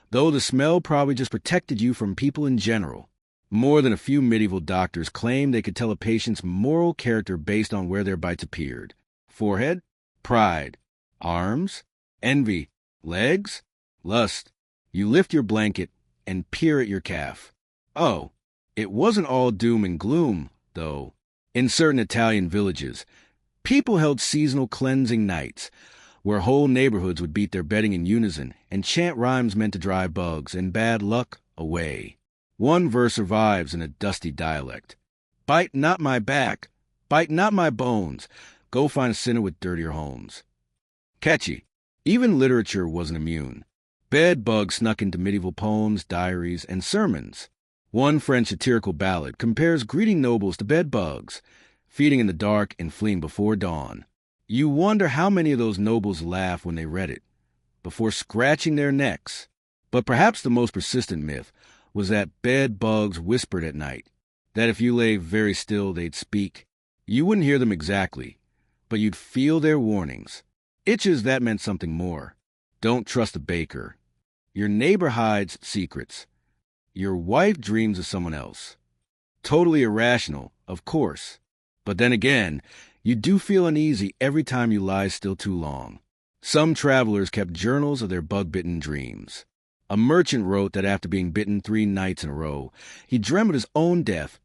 though the smell probably just protected you from people in general. More than a few medieval doctors claimed they could tell a patient's moral character based on where their bites appeared. Forehead? Pride. Arms? Envy. Legs? Lust. You lift your blanket and peer at your calf. Oh, it wasn't all doom and gloom, though. In certain Italian villages, people held seasonal cleansing nights, where whole neighborhoods would beat their bedding in unison and chant rhymes meant to drive bugs and bad luck away. One verse survives in a dusty dialect. Bite not my back, bite not my bones, go find a sinner with dirtier homes. Catchy. Even literature wasn't immune. Bed bugs snuck into medieval poems, diaries, and sermons. One French satirical ballad compares greeting nobles to bed bugs, feeding in the dark and fleeing before dawn. You wonder how many of those nobles laughed when they read it, before scratching their necks. But perhaps the most persistent myth was that bed bugs whispered at night, that if you lay very still they'd speak. You wouldn't hear them exactly, but you'd feel their warnings. Itches that meant something more. Don't trust a baker. Your neighbor hides secrets. Your wife dreams of someone else. Totally irrational, of course. But then again, you do feel uneasy every time you lie still too long. Some travelers kept journals of their bug-bitten dreams. A merchant wrote that after being bitten 3 nights in a row, he dreamt of his own death,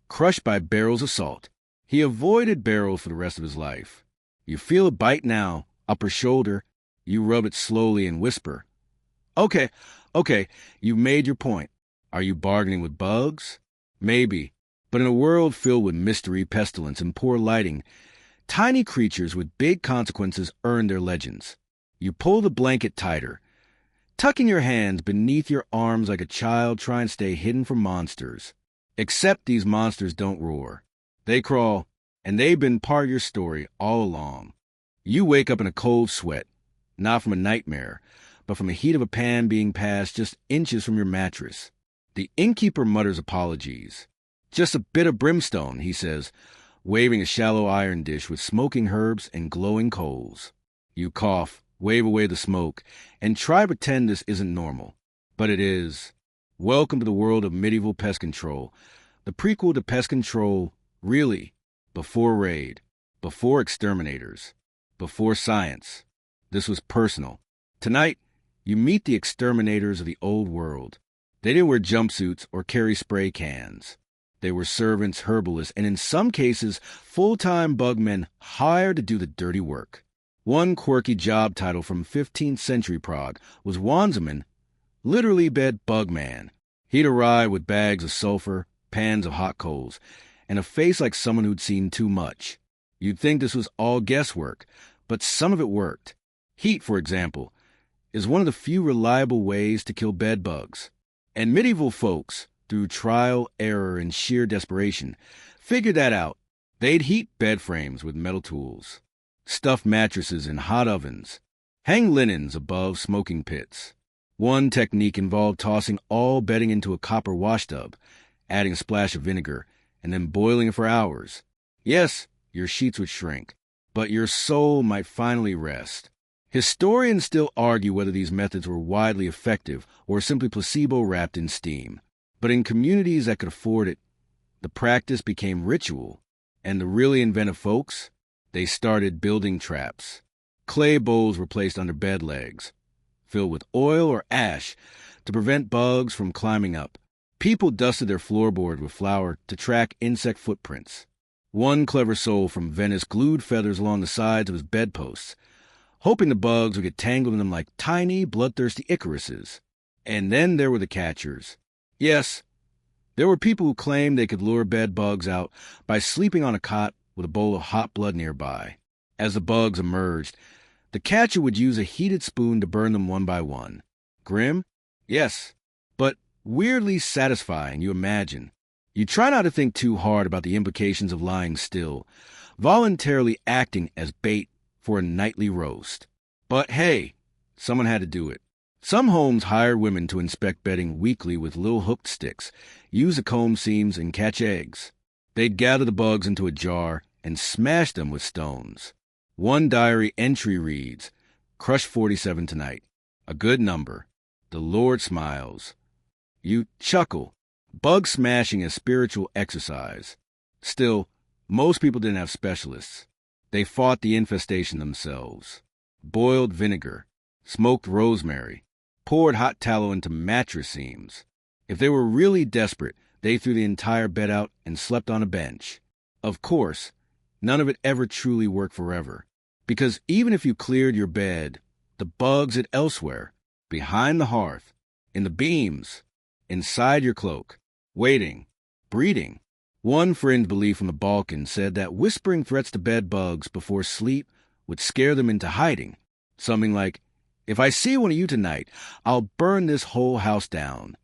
crushed by barrels of salt. He avoided barrels for the rest of his life. You feel a bite now, upper shoulder. You rub it slowly and whisper, Okay, you've made your point. Are you bargaining with bugs? Maybe. But in a world filled with mystery, pestilence, and poor lighting, tiny creatures with big consequences earn their legends. You pull the blanket tighter, tucking your hands beneath your arms like a child trying to stay hidden from monsters. Except these monsters don't roar. They crawl, and they've been part of your story all along. You wake up in a cold sweat, not from a nightmare, but from the heat of a pan being passed just inches from your mattress. The innkeeper mutters apologies. Just a bit of brimstone, he says, waving a shallow iron dish with smoking herbs and glowing coals. You cough, wave away the smoke, and try to pretend this isn't normal. But it is. Welcome to the world of medieval pest control. The prequel to pest control, really, before raid, before exterminators, before science. This was personal. Tonight, you meet the exterminators of the old world. They didn't wear jumpsuits or carry spray cans. They were servants, herbalists, and in some cases, full-time bugmen hired to do the dirty work. One quirky job title from 15th century Prague was wandsman, literally bed bugman. He'd arrive with bags of sulfur, pans of hot coals, and a face like someone who'd seen too much. You'd think this was all guesswork, but some of it worked. Heat, for example, is one of the few reliable ways to kill bed bugs. And medieval folks, through trial, error, and sheer desperation, figured that out. They'd heat bed frames with metal tools, stuff mattresses in hot ovens, hang linens above smoking pits. One technique involved tossing all bedding into a copper washtub, adding a splash of vinegar, and then boiling it for hours. Yes, your sheets would shrink, but your soul might finally rest. Historians still argue whether these methods were widely effective or simply placebo wrapped in steam. But in communities that could afford it, the practice became ritual. And the really inventive folks, they started building traps. Clay bowls were placed under bed legs, filled with oil or ash to prevent bugs from climbing up. People dusted their floorboard with flour to track insect footprints. One clever soul from Venice glued feathers along the sides of his bedposts, hoping the bugs would get tangled in them like tiny, bloodthirsty Icaruses. And then there were the catchers. Yes, there were people who claimed they could lure bed bugs out by sleeping on a cot with a bowl of hot blood nearby. As the bugs emerged, the catcher would use a heated spoon to burn them one by one. Grim? Yes, but weirdly satisfying, you imagine. You try not to think too hard about the implications of lying still, voluntarily acting as bait for a nightly roast. But hey, someone had to do it. Some homes hired women to inspect bedding weekly with little hooked sticks, use the comb seams, and catch eggs. They'd gather the bugs into a jar and smash them with stones. One diary entry reads, "Crush 47 tonight. A good number. The Lord smiles." You chuckle. Bug smashing is spiritual exercise. Still, most people didn't have specialists. They fought the infestation themselves. Boiled vinegar, smoked rosemary, poured hot tallow into mattress seams. If they were really desperate, they threw the entire bed out and slept on a bench. Of course, none of it ever truly worked forever. Because even if you cleared your bed, the bugs hid elsewhere, behind the hearth, in the beams, inside your cloak, waiting, breeding. One fringe belief from the Balkans said that whispering threats to bed bugs before sleep would scare them into hiding. Something like, "If I see one of you tonight, I'll burn this whole house down."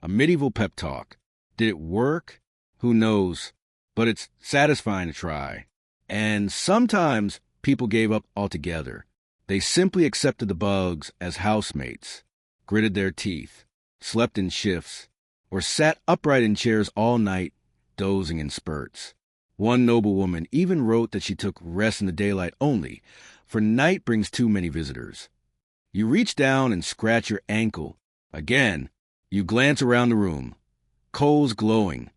A medieval pep talk. Did it work? Who knows? But it's satisfying to try. And sometimes people gave up altogether. They simply accepted the bugs as housemates, gritted their teeth, slept in shifts, or sat upright in chairs all night, dozing in spurts. One noblewoman even wrote that she took rest in the daylight only, for night brings too many visitors. You reach down and scratch your ankle. Again, you glance around the room. Coals glowing,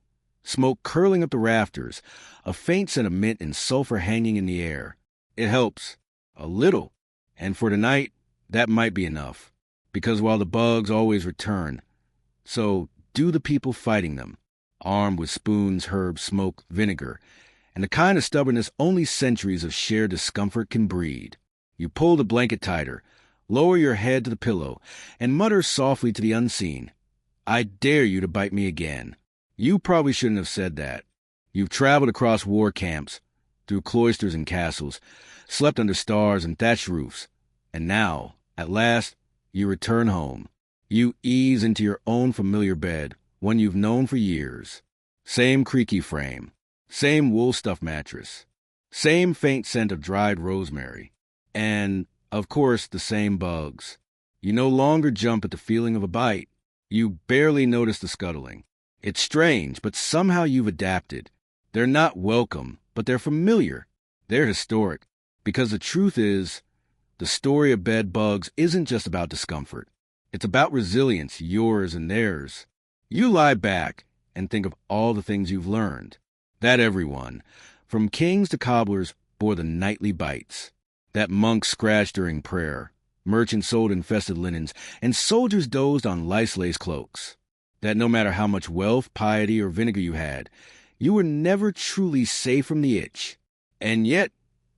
smoke curling up the rafters, a faint scent of mint and sulfur hanging in the air. It helps. A little. And for tonight, that might be enough. Because while the bugs always return, so do the people fighting them, armed with spoons, herbs, smoke, vinegar, and the kind of stubbornness only centuries of shared discomfort can breed. You pull the blanket tighter, lower your head to the pillow, and mutter softly to the unseen, "I dare you to bite me again." You probably shouldn't have said that. You've traveled across war camps, through cloisters and castles, slept under stars and thatched roofs, and now, at last, you return home. You ease into your own familiar bed, one you've known for years. Same creaky frame, same wool-stuffed mattress, same faint scent of dried rosemary, and, of course, the same bugs. You no longer jump at the feeling of a bite. You barely notice the scuttling. It's strange, but somehow you've adapted. They're not welcome, but they're familiar. They're historic, because the truth is, the story of bed bugs isn't just about discomfort. It's about resilience, yours and theirs. You lie back and think of all the things you've learned. That everyone, from kings to cobblers, bore the nightly bites. That monks scratched during prayer, merchants sold infested linens, and soldiers dozed on lice-laced cloaks. That no matter how much wealth, piety, or vinegar you had, you were never truly safe from the itch. And yet,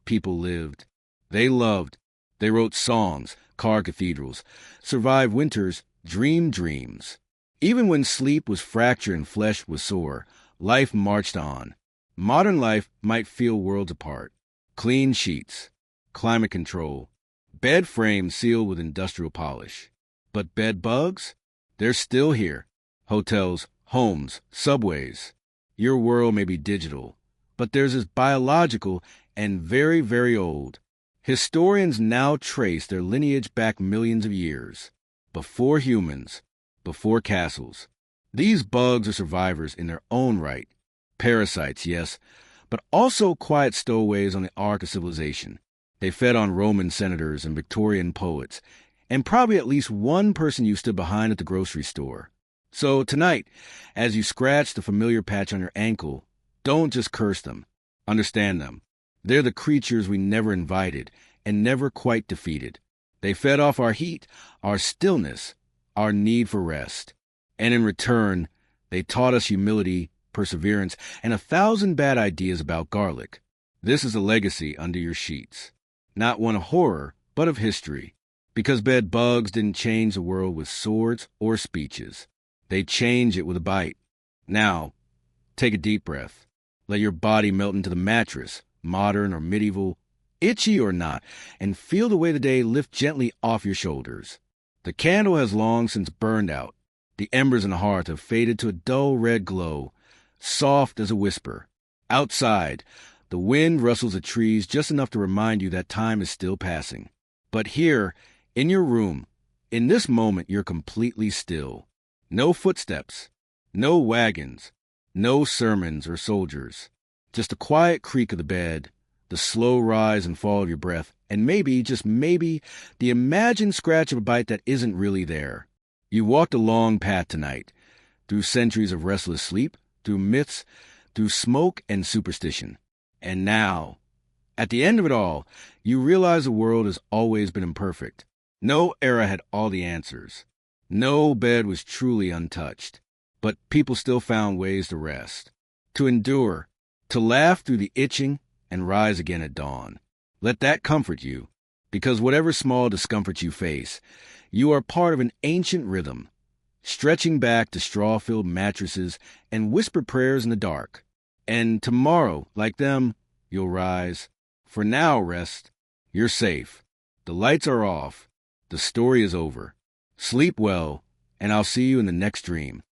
people lived. They loved. They wrote songs, carved cathedrals, survived winters, dreamed dreams. Even when sleep was fractured and flesh was sore, life marched on. Modern life might feel worlds apart. Clean sheets, climate control, bed frames sealed with industrial polish. But bed bugs? They're still here. Hotels, homes, subways. Your world may be digital, but theirs is biological and very, very old. Historians now trace their lineage back millions of years. Before humans, before castles. These bugs are survivors in their own right. Parasites, yes, but also quiet stowaways on the ark of civilization. They fed on Roman senators and Victorian poets, and probably at least one person you stood behind at the grocery store. So tonight, as you scratch the familiar patch on your ankle, don't just curse them. Understand them. They're the creatures we never invited and never quite defeated. They fed off our heat, our stillness, our need for rest. And in return, they taught us humility, perseverance, and 1,000 bad ideas about garlic. This is a legacy under your sheets. Not one of horror, but of history. Because bed bugs didn't change the world with swords or speeches. They change it with a bite. Now, take a deep breath. Let your body melt into the mattress, modern or medieval, itchy or not, and feel the way the day lift gently off your shoulders. The candle has long since burned out. The embers in the hearth have faded to a dull red glow, soft as a whisper. Outside, the wind rustles the trees just enough to remind you that time is still passing. But here, in your room, in this moment, you're completely still. No footsteps, no wagons, no sermons or soldiers. Just the quiet creak of the bed, the slow rise and fall of your breath, and maybe, just maybe, the imagined scratch of a bite that isn't really there. You walked a long path tonight, through centuries of restless sleep, through myths, through smoke and superstition. And now, at the end of it all, you realize the world has always been imperfect. No era had all the answers. No bed was truly untouched. But people still found ways to rest, to endure, to laugh through the itching and rise again at dawn. Let that comfort you, because whatever small discomfort you face, you are part of an ancient rhythm, stretching back to straw-filled mattresses and whispered prayers in the dark. And tomorrow, like them, you'll rise. For now, rest. You're safe. The lights are off. The story is over. Sleep well, and I'll see you in the next dream.